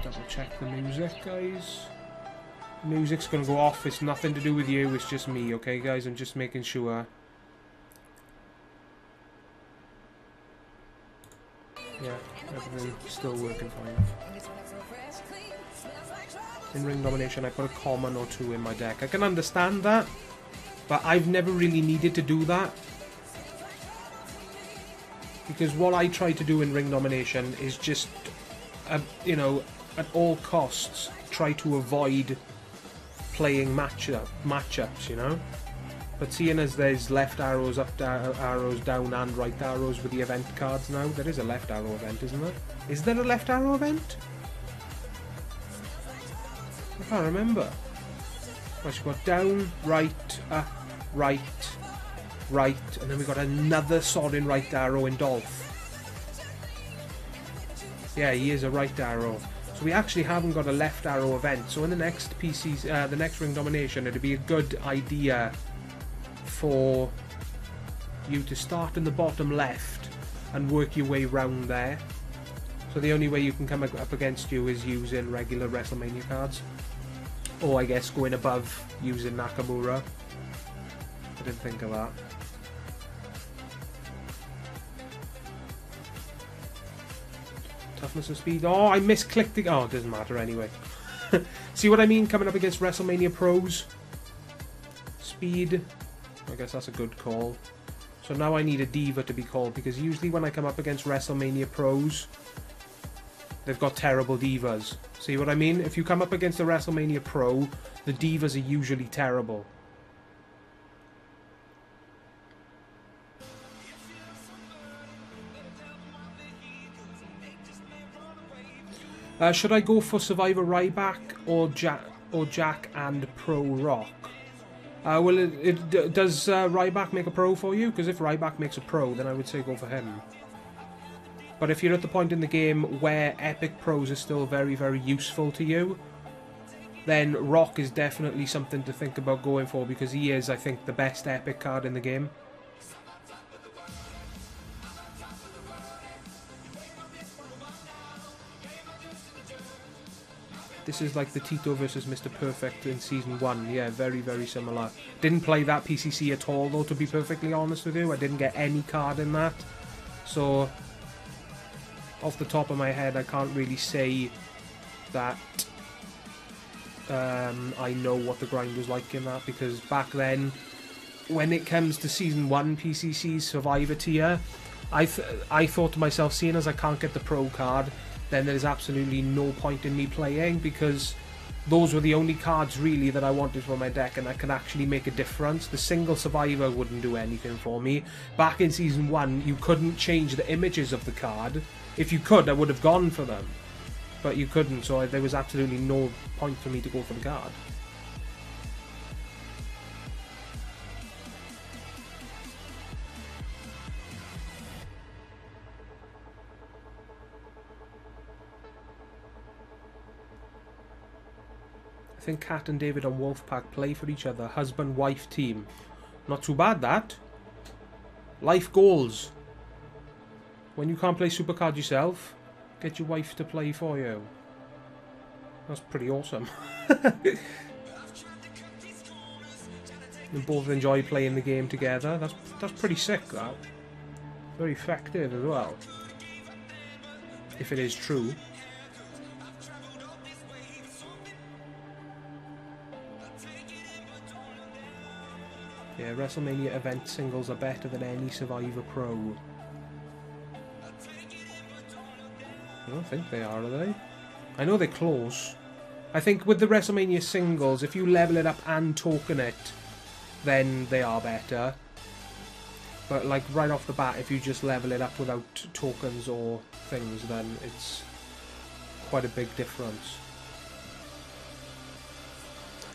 Double check the music, guys. Music's gonna go off. It's nothing to do with you. It's just me, okay, guys? I'm just making sure. Everything still working fine. In ring domination, I put a common or two in my deck. I can understand that, but I've never really needed to do that. Because what I try to do in ring domination is just, you know, at all costs, try to avoid playing matchups, you know? But seeing as there's left arrows, up arrows, down and right arrows with the event cards now, there is a left arrow event, isn't there? Is there a left arrow event? I can't remember. Right, so we've got down, right, up, right, right, and then we've got another sodding right arrow in Dolph. Yeah, he is a right arrow. So we actually haven't got a left arrow event. So in the next the next ring domination, it'd be a good idea for you to start in the bottom left and work your way round there. So the only way you can come up against you is using regular WrestleMania cards, or I guess going above using Nakamura. I didn't think of that. Toughness and speed. Oh, I misclicked it. Oh, it doesn't matter anyway. See what I mean? Coming up against WrestleMania pros. Speed. I guess that's a good call. So now I need a diva to be called, because usually when I come up against WrestleMania pros, they've got terrible divas. See what I mean? If you come up against a WrestleMania pro, the divas are usually terrible. Should I go for Survivor Ryback or Jack and Pro Rock? Well, does Ryback make a pro for you? Because if Ryback makes a pro, then I would say go for him. But if you're at the point in the game where epic pros are still very, very useful to you, then Rock is definitely something to think about going for, because he is, I think, the best epic card in the game. This is like the Tito versus Mr. Perfect in Season 1. Yeah, very, very similar. Didn't play that PCC at all, though, to be perfectly honest with you. I didn't get any card in that. So, off the top of my head, I can't really say that I know what the grind was like in that, because back then, when it comes to Season 1 PCC's Survivor tier, I thought to myself, seeing as I can't get the pro card, then there's absolutely no point in me playing, because those were the only cards really that I wanted for my deck and that could actually make a difference. The single Survivor wouldn't do anything for me. Back in Season 1, you couldn't change the images of the card. If you could, I would have gone for them. But you couldn't, so there was absolutely no point for me to go for the card. I think Kat and David on Wolfpack play for each other. Husband-wife team. Not too bad, that. Life goals. When you can't play Supercard yourself, get your wife to play for you. That's pretty awesome. You both enjoy playing the game together. That's pretty sick, that. Very effective as well. If it is true. Yeah, WrestleMania event singles are better than any Survivor Pro. I don't think they are they? I know they're close. I think with the WrestleMania singles, if you level it up and token it, then they are better. But like right off the bat, if you just level it up without tokens or things, then it's quite a big difference.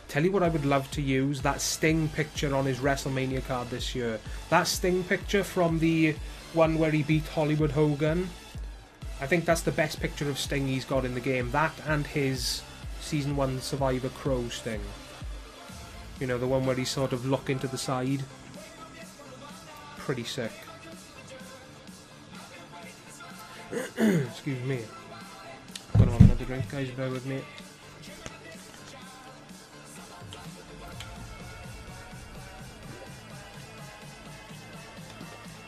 Tell you what I would love to use, that Sting picture on his WrestleMania card this year. That Sting picture from the one where he beat Hollywood Hogan. I think that's the best picture of Sting he's got in the game. That and his Season 1 Survivor Crow Sting. You know, the one where he's sort of looking to the side. Pretty sick. Excuse me. Gonna have another drink, guys, bear with me.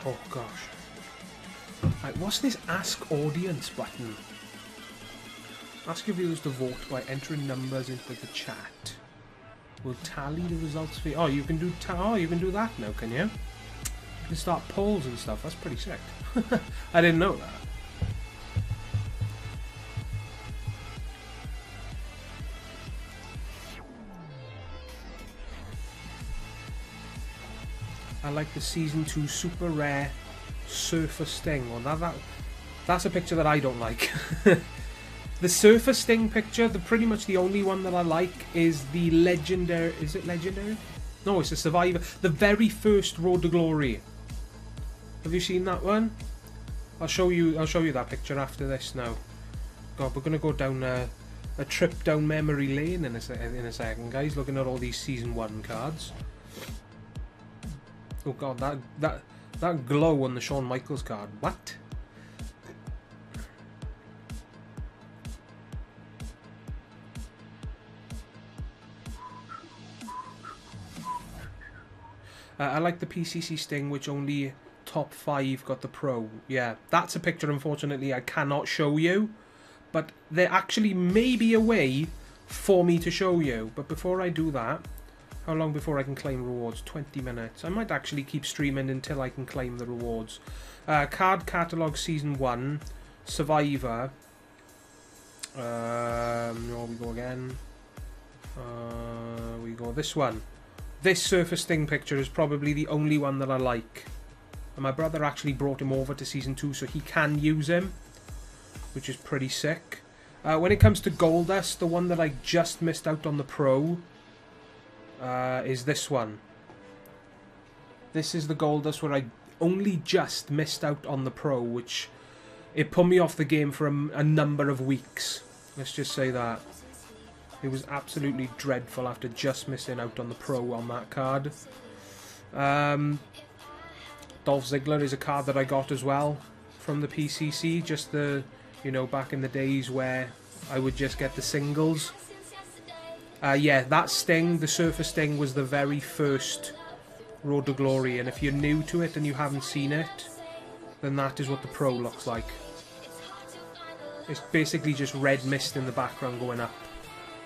Oh gosh. Right, what's this Ask Audience button? Ask your viewers to vote by entering numbers into the chat. We'll tally the results for you. Oh, you can do you can do that now, can you? You can start polls and stuff. That's pretty sick. I didn't know that. I like the Season 2 Super Rare Surfer Sting. Well, that's a picture that I don't like. The Surfer Sting picture, pretty much the only one that I like is the legendary... Is it legendary? No, it's a Survivor. The very first Road to Glory. Have you seen that one? I'll show you that picture after this now. God, we're gonna go down a trip down memory lane in a second, guys. Looking at all these Season 1 cards. Oh god, that glow on the Shawn Michaels card. What? I like the PCC Sting, which only top 5 got the Pro. Yeah, that's a picture, unfortunately, I cannot show you. But there actually may be a way for me to show you. But before I do that, how long before I can claim rewards? 20 minutes. I might actually keep streaming until I can claim the rewards. Card Catalogue Season 1. Survivor. We go again. We go this one. This Surfer Sting picture is probably the only one that I like. And my brother actually brought him over to Season 2 so he can use him, which is pretty sick. When it comes to Goldust, the one that I just missed out on the Pro is this one. This is the Goldust where I only just missed out on the Pro, which it put me off the game for a number of weeks. Let's just say that. It was absolutely dreadful after just missing out on the Pro on that card. Dolph Ziggler is a card that I got as well from the PCC. Just the, back in the days where I would just get the singles. Yeah, that Sting, the Surfer Sting, was the very first Road to Glory. And if you're new to it and you haven't seen it, then that is what the Pro looks like. It's basically just red mist in the background going up.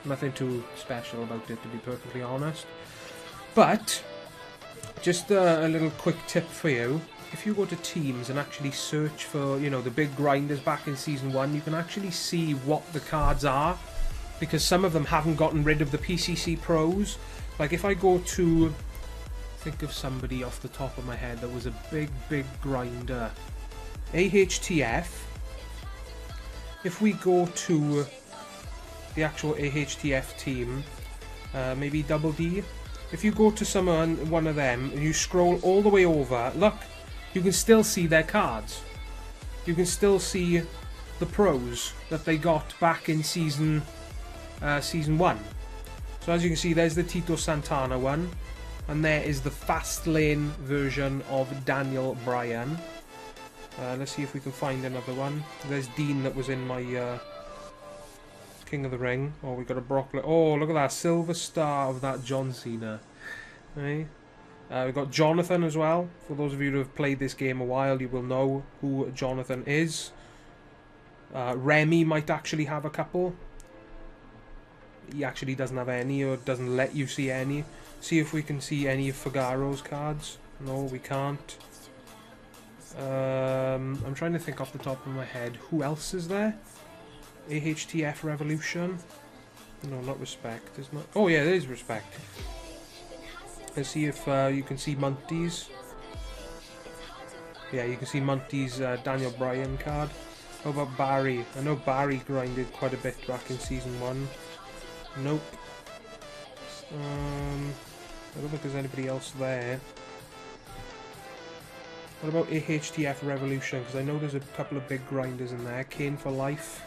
Nothing too special about it, to be perfectly honest. But, just a little quick tip for you. If you go to Teams and actually search for, the big grinders back in Season 1, you can actually see what the cards are. Because some of them haven't gotten rid of the PCC Pros. Like, if I go to... think of somebody off the top of my head that was a big grinder. AHTF. If we go to... the actual AHTF team, maybe Double D. If you go to one of them and you scroll all the way over, look, you can still see their cards. You can still see the Pros that they got back in season 1. So as you can see, there's the Tito Santana one, and there is the Fastlane version of Daniel Bryan. Let's see if we can find another one. There's Dean that was in my King of the Ring. Oh, we got a Brock. Oh, look at that silver star of that John Cena. Hey. We've got Jonathan as well. For those of you who have played this game a while, you will know who Jonathan is. Remy might actually have a couple. He actually doesn't have any, or doesn't let you see any. See if we can see any of Figaro's cards. No, we can't. I'm trying to think off the top of my head. Who else is there? AHTF Revolution. No, not Respect. There's not. Oh yeah, there is Respect. Let's see if you can see Monty's. Yeah, you can see Monty's Daniel Bryan card. How about Barry? I know Barry grinded quite a bit back in Season 1. Nope. I don't think there's anybody else there. What about AHTF Revolution? Because I know there's a couple of big grinders in there. Kane for Life.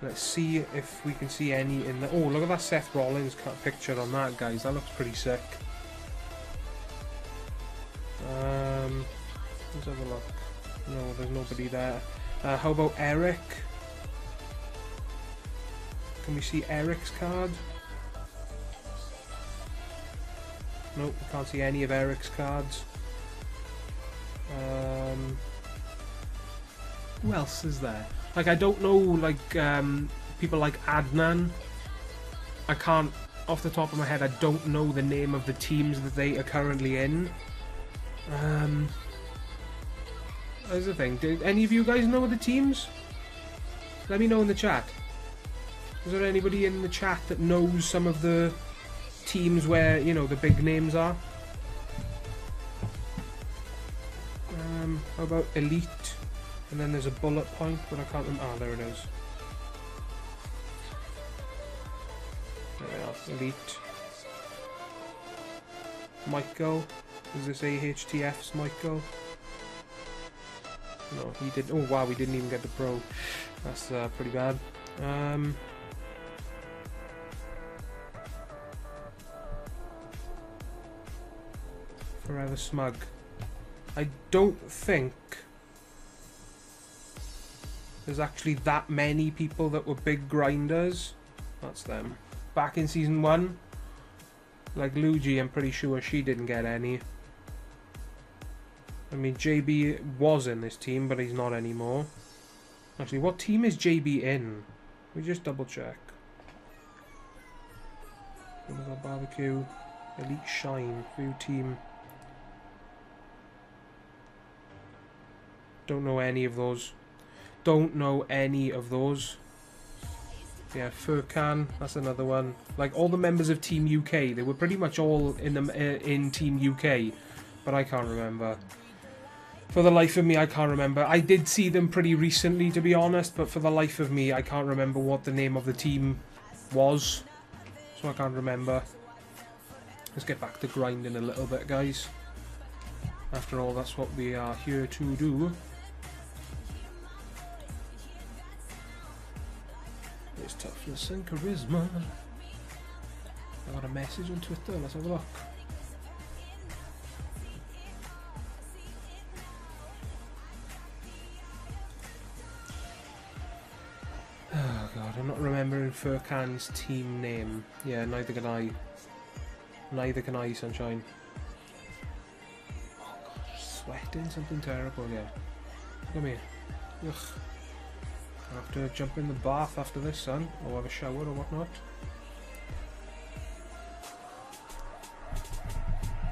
Let's see if we can see any in there. Oh, look at that Seth Rollins picture on that, guys. That looks pretty sick. Let's have a look. No, there's nobody there. How about Eric? Can we see Eric's card? Nope, we can't see any of Eric's cards. Who else is there? Like, I don't know, like, people like Adnan. I can't, off the top of my head, I don't know the name of the teams that they are currently in. That's the thing. Did any of you guys know the teams? Let me know in the chat. Is there anybody in the chat that knows some of the teams where, you know, the big names are? How about Elite? And then there's a bullet point, but I can't remember. Ah, there it is. There we are. Elite. Michael. Is this AHTF's Michael? No, he did. Oh wow, we didn't even get the pro. That's pretty bad. Forever Smug. I don't think there's actually that many people that were big grinders. That's them. Back in season 1, like Luigi, I'm pretty sure she didn't get any. I mean, JB was in this team, but he's not anymore. Actually, what team is JB in? We just double check. Barbecue, Elite Shine, View Team. Don't know any of those. Don't know any of those. Yeah, Furkan, that's another one. Like, all the members of Team UK, they were pretty much all in Team UK, but I can't remember. For the life of me, I can't remember. I did see them pretty recently, to be honest, but for the life of me, I can't remember what the name of the team was. So I can't remember. Let's get back to grinding a little bit, guys. After all, that's what we are here to do. It's toughness and charisma. I got a message on Twitter, let's have a look. Oh god, I'm not remembering Furkan's team name. Yeah, neither can I. Neither can I, sunshine. Oh gosh, sweating, something terrible, yeah. Come here. Ugh. I have to jump in the bath after this, son, or have a shower or whatnot.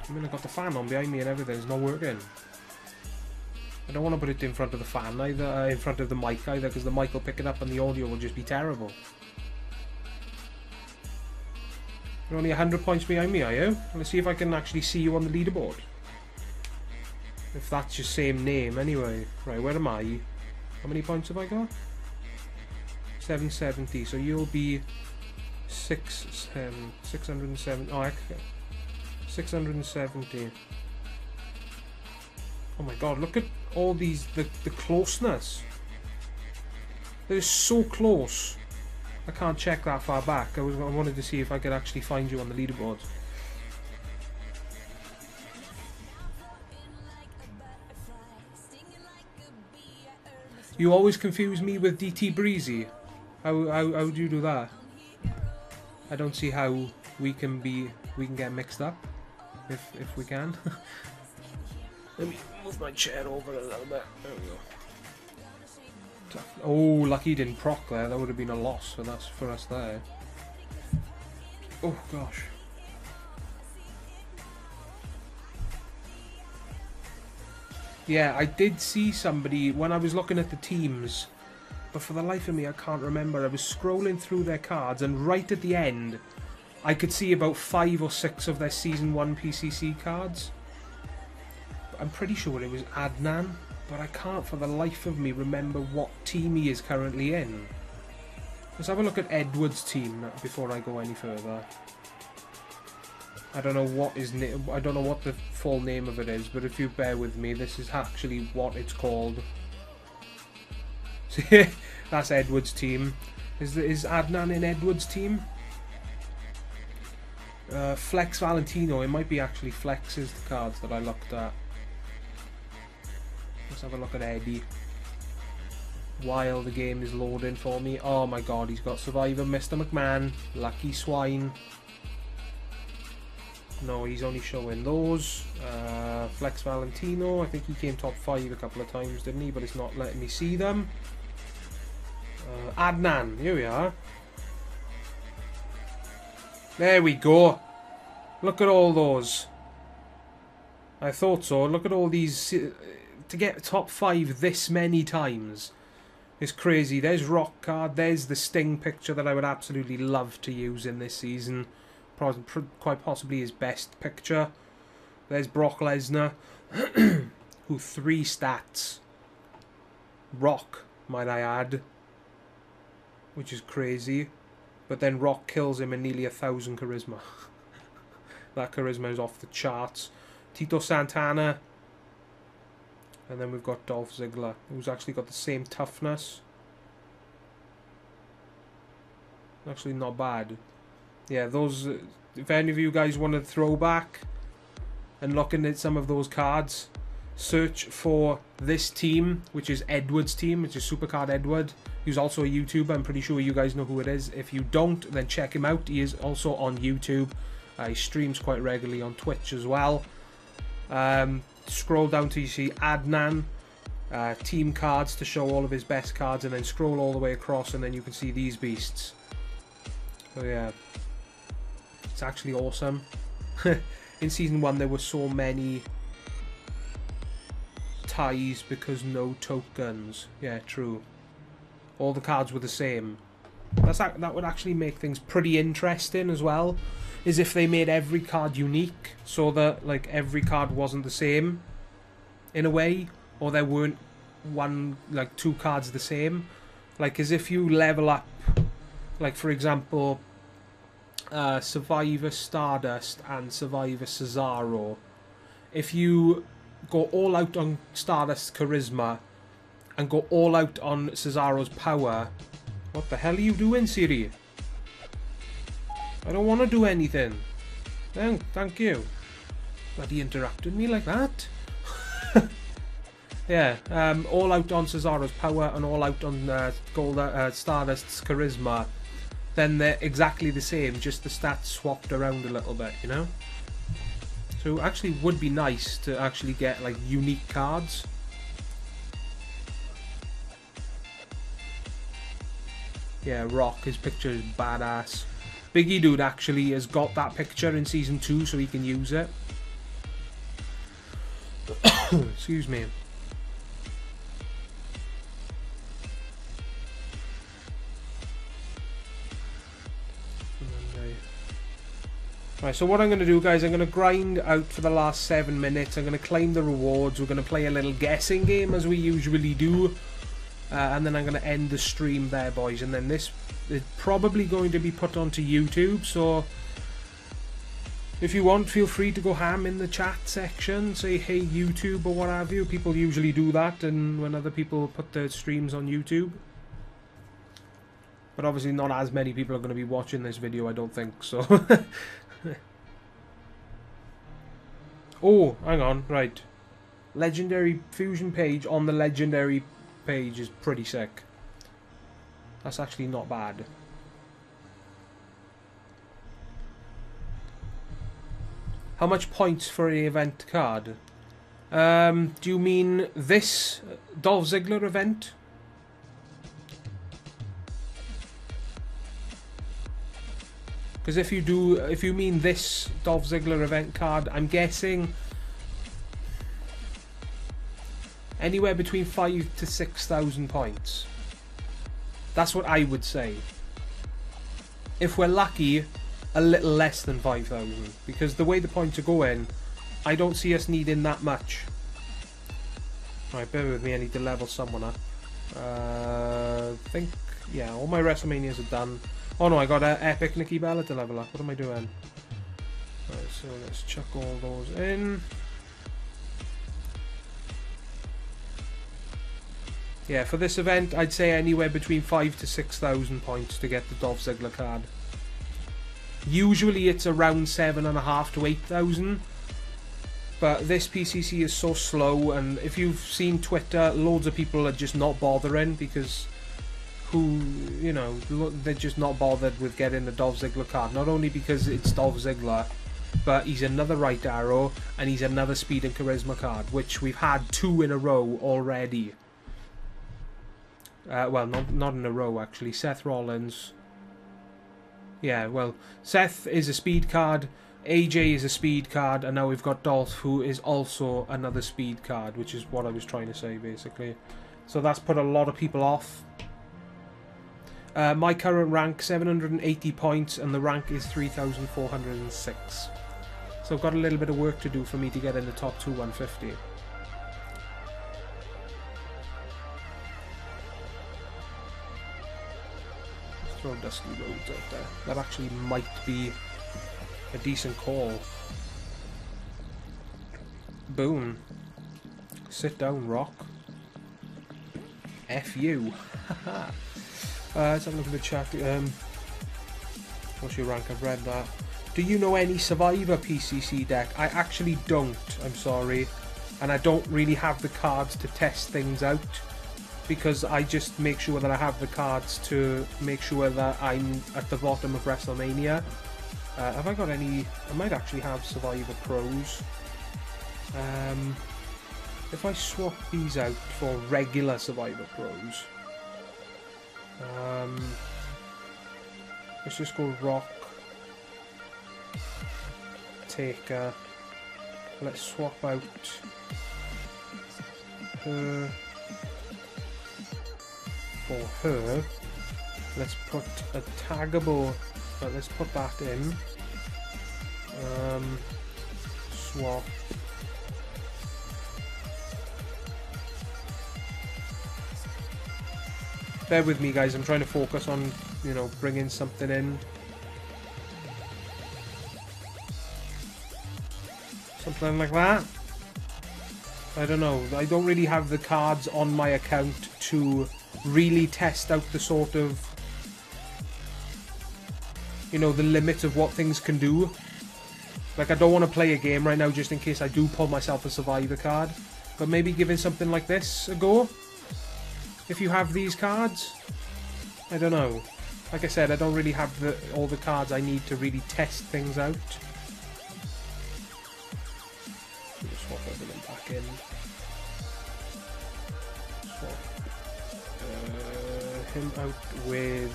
I mean, I've got the fan on behind me and everything, it's not working. I don't want to put it in front of the fan either, in front of the mic either, because the mic will pick it up and the audio will just be terrible. You're only 100 points behind me, are you? Let's see if I can actually see you on the leaderboard. If that's your same name, anyway. Right, where am I? How many points have I got? 770, so you'll be 670. Oh, okay. 670. Oh my god, look at all these, the closeness. They're so close. I can't check that far back. I wanted to see if I could actually find you on the leaderboard. You always confuse me with DT Breezy. How do you do that? I don't see how we can get mixed up. If we can. Let me move my chair over a little bit. There we go. Oh, lucky he didn't proc there. That would have been a loss for us there. Oh gosh. Yeah, I did see somebody when I was looking at the teams, but for the life of me I can't remember. I was scrolling through their cards and right at the end I could see about 5 or 6 of their Season 1 PCC cards. I'm pretty sure it was Adnan, but I can't for the life of me remember what team he is currently in. Let's have a look at Edward's team before I go any further. I don't know what I don't know what the full name of it is, but if you bear with me, this is actually what it's called. That's Edward's team. Is Adnan in Edward's team? Flex Valentino. It might be actually Flex's cards that I looked at. Let's have a look at Eddie. While the game is loading for me. Oh my god, he's got Survivor, Mr. McMahon, Lucky Swine. No, he's only showing those. Flex Valentino, I think he came top 5 a couple of times, didn't he? But it's not letting me see them. Adnan, here we are. There we go. Look at all those. I thought so. Look at all these. To get top 5 this many times is crazy. There's Rock card. There's the Sting picture that I would absolutely love to use in this season. Quite possibly his best picture. There's Brock Lesnar, who 3 stats. Rock, might I add. Which is crazy. But then Rock kills him in nearly 1,000 charisma. That charisma is off the charts. Tito Santana. And then we've got Dolph Ziggler, who's actually got the same toughness. Actually not bad. Yeah, those... if any of you guys want a throwback and looking at some of those cards, search for this team, which is Edward's team, which is Supercard Edward. He's also a YouTuber. I'm pretty sure you guys know who it is. If you don't, then check him out. He is also on YouTube. He streams quite regularly on Twitch as well. Scroll down till you see Adnan, team cards to show all of his best cards, and then scroll all the way across and then you can see these beasts. So yeah, it's actually awesome. In season 1 there were so many ties because no tokens. Yeah, true. All the cards were the same. That would actually make things pretty interesting as well, is if they made every card unique, so that like every card wasn't the same in a way, or there weren't 2 cards the same. Like as if you level up, like for example, Survivor Stardust and Survivor Cesaro. If you go all out on Stardust's charisma and go all out on Cesaro's power. What the hell are you doing, Siri? I don't want to do anything. Thank you. Bloody interrupted me like that. Yeah, all out on Cesaro's power and all out on Stardust's charisma. Then they're exactly the same, just the stats swapped around a little bit, you know? So actually would be nice to actually get like unique cards. Yeah, Rock, his picture is badass. Biggie Dude actually has got that picture in season 2 so he can use it. Excuse me. Right, so what I'm going to do, guys, I'm going to grind out for the last 7 minutes. I'm going to claim the rewards. We're going to play a little guessing game as we usually do. And then I'm going to end the stream there, boys. And then this is probably going to be put onto YouTube. So if you want, feel free to go ham in the chat section. Say, hey, YouTube or what have you. People usually do that and when other people put their streams on YouTube. But obviously not as many people are going to be watching this video, I don't think. So... Oh, hang on, right. Legendary Fusion page on the Legendary page is pretty sick. That's actually not bad. How much points for an event card? Do you mean this Dolph Ziggler event? Because if you mean this Dolph Ziggler event card, I'm guessing anywhere between 5,000 to 6,000 points. That's what I would say. If we're lucky, a little less than 5,000. Because the way the points are going, I don't see us needing that much. Right, bear with me, I need to level someone up. I think, yeah, all my WrestleManias are done. Oh no, I got an Epic Nikki Bella to level up. What am I doing? Right, so let's chuck all those in. Yeah, for this event, I'd say anywhere between 5,000 to 6,000 points to get the Dolph Ziggler card. Usually it's around 7,500 to 8,000. But this PCC is so slow, and if you've seen Twitter, loads of people are just not bothering because... they're just not bothered with getting the Dolph Ziggler card. Not only because it's Dolph Ziggler, but he's another right arrow, and he's another speed and charisma card, which we've had 2 in a row already. Well, not in a row, actually. Seth Rollins. Yeah, well, Seth is a speed card, AJ is a speed card, and now we've got Dolph, who is also another speed card, which is what I was trying to say, basically. So that's put a lot of people off. My current rank, 780 points, and the rank is 3,406. So I've got a little bit of work to do for me to get in the top 2 150. Let's throw Dusty Rhodes out there. That actually might be a decent call. Boom. Sit down, Rock. F you. Let's have a look at the chat. What's your rank? I've read that. Do you know any Survivor PCC deck? I actually don't, I'm sorry. And I don't really have the cards to test things out, because I just make sure that I have the cards to make sure that I'm at the bottom of WrestleMania. Have I got any? I might actually have Survivor Pros. If I swap these out for regular Survivor Pros, let's just go Rock, Taker. Let's swap out her for her. Let's put a taggable. Let's put that in. Swap. Bear with me, guys. I'm trying to focus on, you know, bringing something in. Something like that. I don't know. I don't really have the cards on my account to really test out the sort of, you know, the limit of what things can do. Like, I don't want to play a game right now just in case I do pull myself a Survivor card. But maybe giving something like this a go. If you have these cards, I don't know. Like I said, I don't really have all the cards I need to really test things out. Just swap everything back in. Swap him out with...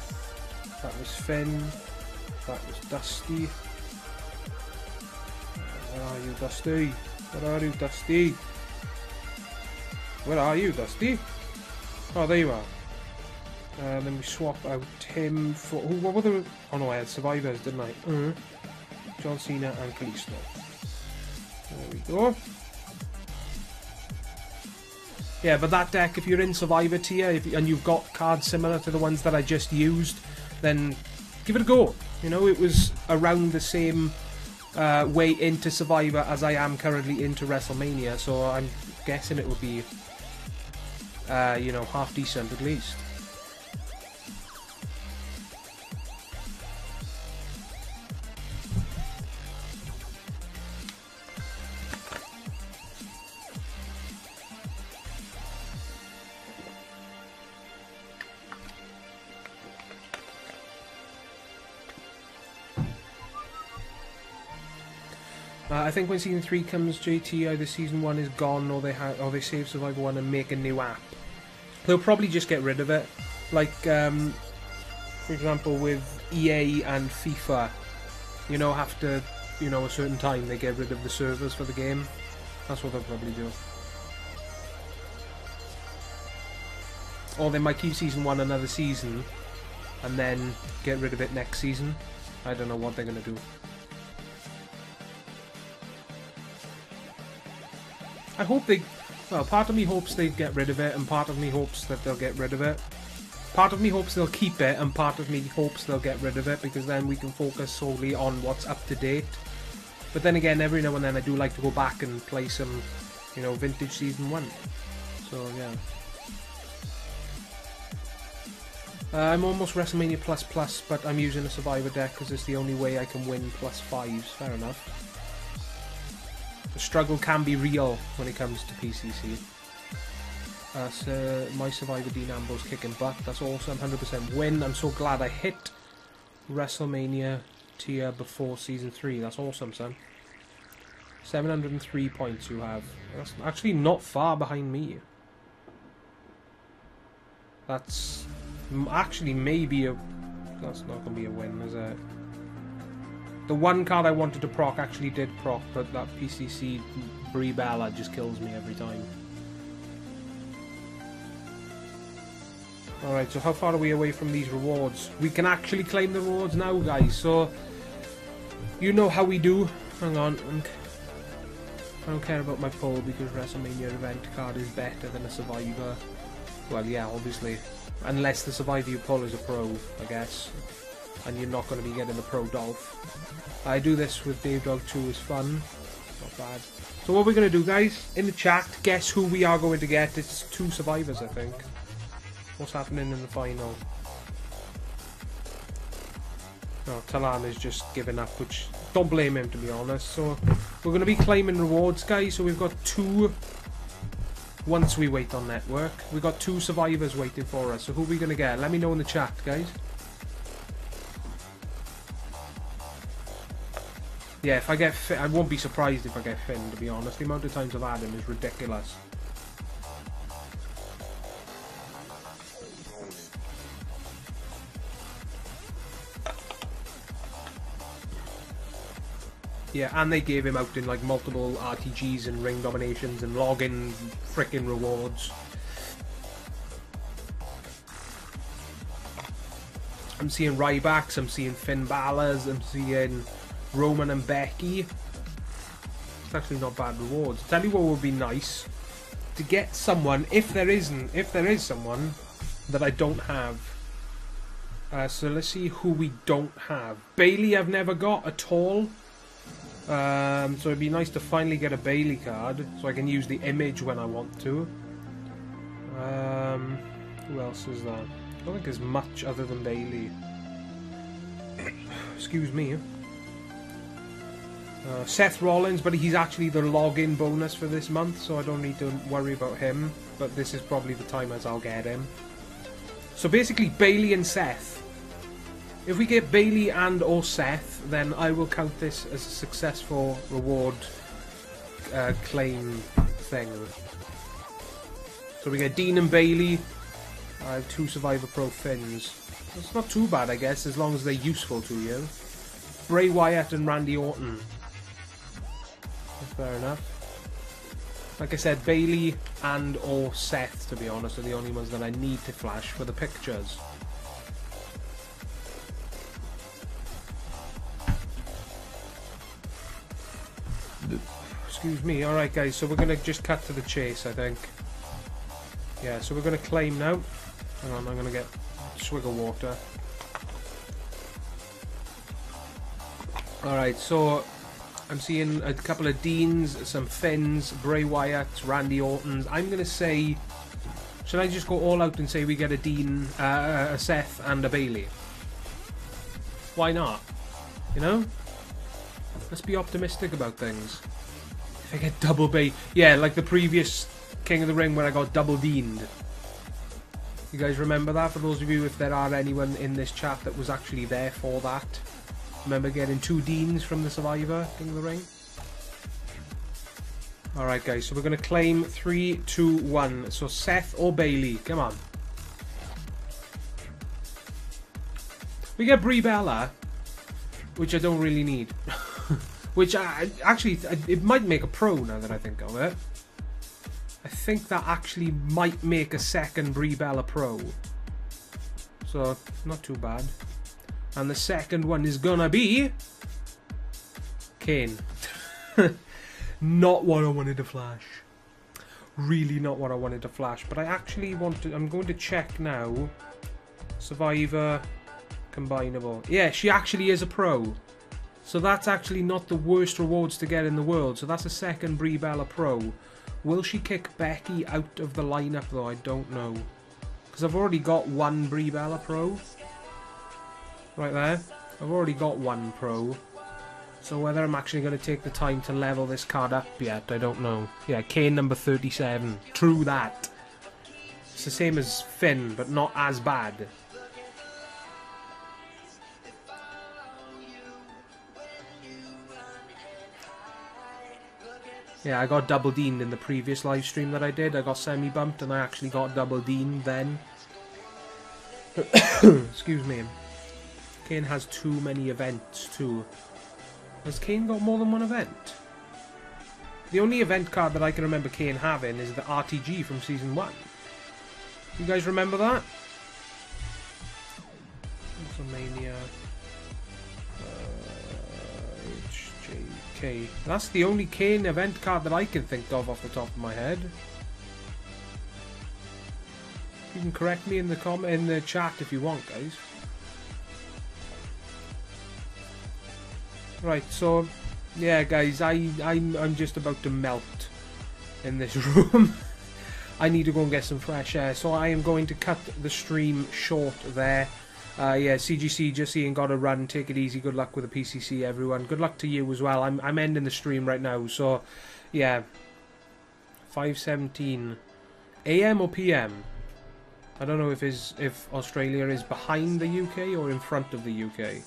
That was Finn. That was Dusty. Where are you, Dusty? Where are you, Dusty? Where are you, Dusty? Oh, there you are. Then we swap out him for... Oh, what were the... Oh no, I had Survivors, didn't I? John Cena and Kalisto. There we go. Yeah, but that deck, if you're in Survivor tier and you've got cards similar to the ones that I just used, then give it a go. You know, it was around the same way into Survivor as I am currently into WrestleMania, so I'm guessing it would be... you know, half decent at least. I think when Season 3 comes, JT, either Season 1 is gone or they save Survivor 1 and make a new app. They'll probably just get rid of it. Like, for example, with EA and FIFA, you know, after, you know, a certain time, they get rid of the servers for the game. That's what they'll probably do. Or they might keep Season 1 another season, and then get rid of it next season. I don't know what they're going to do. I hope they... Well, part of me hopes they get rid of it, and part of me hopes that they'll get rid of it. Part of me hopes they'll keep it, and part of me hopes they'll get rid of it, because then we can focus solely on what's up to date. But then again, every now and then I do like to go back and play some, you know, vintage Season 1. So, yeah. I'm almost WrestleMania ++, but I'm using a Survivor deck because it's the only way I can win +5s. Fair enough. The struggle can be real when it comes to PCC. So my Survivor Dean Ambrose kicking butt. That's awesome. 100% win. I'm so glad I hit WrestleMania tier before Season 3. That's awesome, son. 703 points you have. That's actually not far behind me. That's actually maybe a... That's not going to be a win, is it? The one card I wanted to proc actually did proc, but that PCC Brie Bella just kills me every time. Alright, so how far are we away from these rewards? We can actually claim the rewards now, guys, so... You know how we do. Hang on. I don't care about my poll because WrestleMania event card is better than a Survivor. Well, yeah, obviously. Unless the Survivor you pull is a pro, I guess. And you're not going to be getting the Pro Dolph. I do this with Dave Dog 2 is fun. Not bad. So what we're going to do, guys, in the chat, guess who we are going to get. It's 2 Survivors, I think. What's happening in the final? Oh, Talan is just giving up, which... Don't blame him, to be honest. So, we're going to be claiming rewards, guys. So we've got 2... Once we wait on network. We've got 2 survivors waiting for us. So who are we going to get? Let me know in the chat, guys. Yeah, if I get Finn... I won't be surprised if I get Finn, to be honest. The amount of times I've had him is ridiculous. Yeah, and they gave him out in like multiple RTGs and ring dominations and login frickin' rewards. I'm seeing Rybacks, I'm seeing Finn Balor's, I'm seeing Roman and Becky. It's actually not bad rewards. Tell you what would be nice to get someone, if there is someone that I don't have. So let's see who we don't have. Bailey I've never got at all. So it'd be nice to finally get a Bailey card so I can use the image when I want to. Who else is there? I don't think there's much other than Bailey. Excuse me. Seth Rollins, but he's actually the login bonus for this month, so I don't need to worry about him. But this is probably the time as I'll get him. So basically Bailey and Seth. If we get Bailey and or Seth, then I will count this as a successful reward claim thing. So we get Dean and Bailey. I have 2 Survivor Pro Finns. It's not too bad, I guess, as long as they're useful to you. Bray Wyatt and Randy Orton. Fair enough. Like I said, Bailey and or Seth, to be honest, are the only ones that I need to flash for the pictures. Excuse me. Alright guys, so we're going to just cut to the chase, I think. Yeah, so we're going to claim now. Hang on, I'm going to get a swig of water. Alright, so I'm seeing a couple of Deans, some Finns, Bray Wyatt, Randy Ortons. I'm going to say... Should I just go all out and say we get a Dean, a Seth and a Bailey? Why not? You know? Let's be optimistic about things. If I get double Bailey... Yeah, like the previous King of the Ring where I got double Deaned. You guys remember that? For those of you, if there are anyone in this chat that was actually there for that. Remember getting 2 Deans from the Survivor King of the Ring? Alright guys, so we're going to claim 3, 2, 1. So Seth or Bailey, come on. We get Brie Bella, which I don't really need. Which actually, it might make a pro now that I think of it. I think that actually might make a second Brie Bella pro. So, not too bad. And the second one is gonna be... Kane. Not what I wanted to flash. Really not what I wanted to flash. But I actually want to... I'm going to check now. Survivor. Combinable. Yeah, she actually is a pro. So that's actually not the worst rewards to get in the world. So that's a second Brie Bella pro. Will she kick Becky out of the lineup though? I don't know. Because I've already got 1 Brie Bella pro. Right there. I've already got 1 pro. So whether I'm actually going to take the time to level this card up yet, I don't know. Yeah, Kane number 37. True that. It's the same as Finn, but not as bad. Yeah, I got double deaned in the previous live stream that I did. I got semi-bumped and I actually got double deaned then. Excuse me. Kane has too many events too. Has Kane got more than one event? The only event card that I can remember Kane having is the RTG from Season 1. You guys remember that? WrestleMania... HJK. That's the only Kane event card that I can think of off the top of my head. You can correct me in the chat if you want, guys. Right, so yeah, guys, I'm just about to melt in this room. I need to go and get some fresh air, so I am going to cut the stream short there. Yeah, CGC, just seeing, got to run. Take it easy. Good luck with the PCC, everyone. Good luck to you as well. I'm ending the stream right now, so yeah. 5:17 AM or PM. I don't know if Australia is behind the UK or in front of the UK.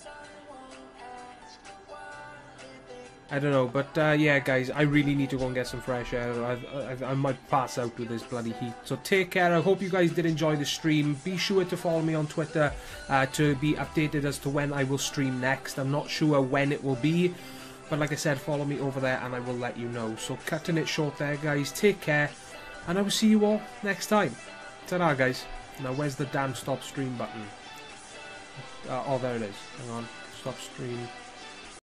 I don't know, but yeah, guys, I really need to go and get some fresh air. I might pass out with this bloody heat. So take care. I hope you guys did enjoy the stream. Be sure to follow me on Twitter to be updated as to when I will stream next. I'm not sure when it will be, but like I said, follow me over there and I will let you know. So cutting it short there, guys. Take care, and I will see you all next time. Ta-da, guys. Now, where's the damn stop stream button? Oh, there it is. Hang on. Stop stream.